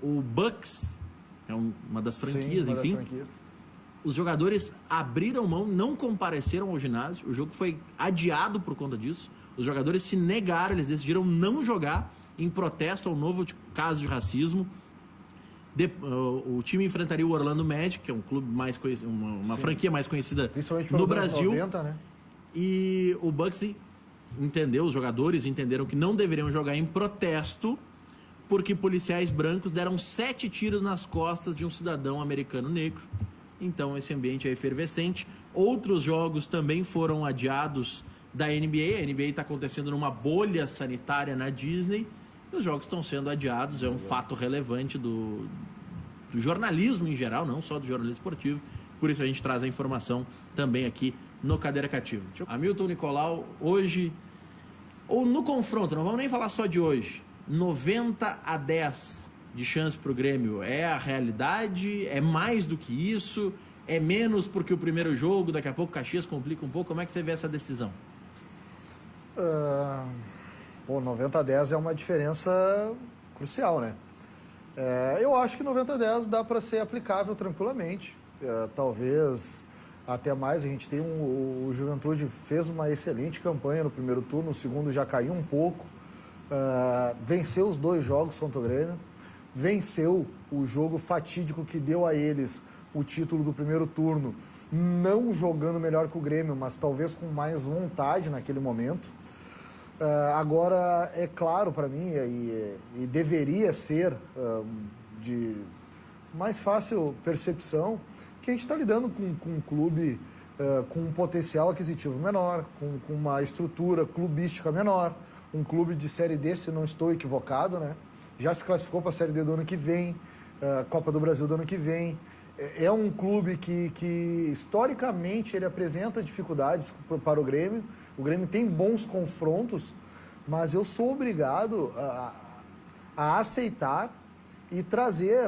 o Bucks, é uma das franquias, Sim, uma das enfim, franquias. os jogadores abriram mão, não compareceram ao ginásio. O jogo foi adiado por conta disso. Os jogadores se negaram, eles decidiram não jogar em protesto ao novo caso de racismo. O time enfrentaria o Orlando Magic, que é um clube mais conhecido, uma franquia mais conhecida Principalmente no pelos anos Brasil. 90, né? E o Bucks entendeu, os jogadores entenderam que não deveriam jogar em protesto, porque policiais brancos deram 7 tiros nas costas de um cidadão americano negro. Então esse ambiente é efervescente. Outros jogos também foram adiados da NBA. A NBA está acontecendo numa bolha sanitária na Disney. E os jogos estão sendo adiados. É um fato relevante do jornalismo em geral, não só do jornalismo esportivo. Por isso a gente traz a informação também aqui no Cadeira Cativa. Hamilton Nicolau, hoje, ou no confronto, não vamos nem falar só de hoje, 90-10 de chance para o Grêmio. É a realidade? É mais do que isso? É menos porque o primeiro jogo, daqui a pouco Caxias complica um pouco? Como é que você vê essa decisão? 90-10 é uma diferença crucial, né? Eu acho que 90-10 dá para ser aplicável tranquilamente. Talvez até mais. A gente tem o Juventude fez uma excelente campanha no primeiro turno, no segundo já caiu um pouco. Venceu os 2 jogos contra o Grêmio. Venceu o jogo fatídico que deu a eles o título do primeiro turno, não jogando melhor que o Grêmio, mas talvez com mais vontade naquele momento. Agora, é claro para mim, e deveria ser de mais fácil percepção, que a gente está lidando com um clube com um potencial aquisitivo menor, com uma estrutura clubística menor, um clube de Série D, se não estou equivocado, né? Já se classificou para a Série D do ano que vem, Copa do Brasil do ano que vem. É um clube que historicamente, ele apresenta dificuldades para o Grêmio. O Grêmio tem bons confrontos, mas eu sou obrigado a aceitar e trazer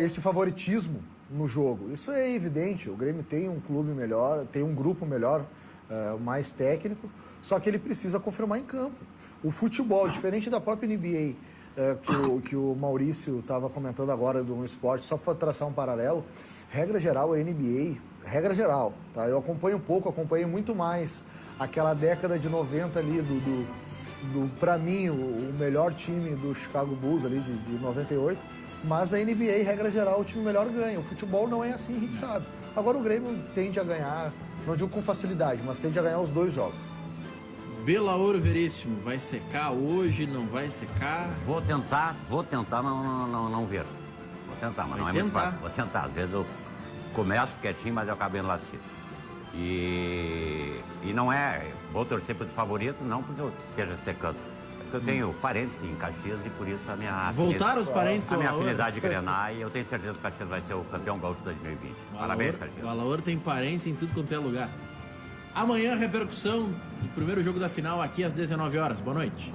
esse favoritismo no jogo. Isso é evidente. O Grêmio tem um clube melhor, tem um grupo melhor, mais técnico, só que ele precisa confirmar em campo. O futebol, diferente da própria NBA, que o Maurício estava comentando agora do esporte, só para traçar um paralelo, regra geral, a NBA, regra geral, tá? Eu acompanho um pouco, acompanhei muito mais aquela década de 90 ali, para mim, o melhor time do Chicago Bulls ali de 98, mas a NBA, regra geral, o time melhor ganha. O futebol não é assim, a gente sabe. Agora o Grêmio tende a ganhar, não digo com facilidade, mas tende a ganhar os 2 jogos. Belauro Veríssimo, vai secar hoje, não vai secar? Vou tentar não ver. Vou tentar, mas não é muito fácil. Vou tentar. Às vezes eu começo quietinho, mas eu acabo indo lá assistir. E não é, vou torcer para o favorito, não porque eu esteja secando. É porque eu tenho parentes em Caxias e por isso a minha Voltaram os parentes a minha afinidade de Grenar, e eu tenho certeza que o Caxias vai ser o campeão gaúcho de 2020. Parabéns, Caxias. O Belauro tem parentes em tudo quanto é lugar. Amanhã, repercussão do primeiro jogo da final aqui às 19 horas. Boa noite.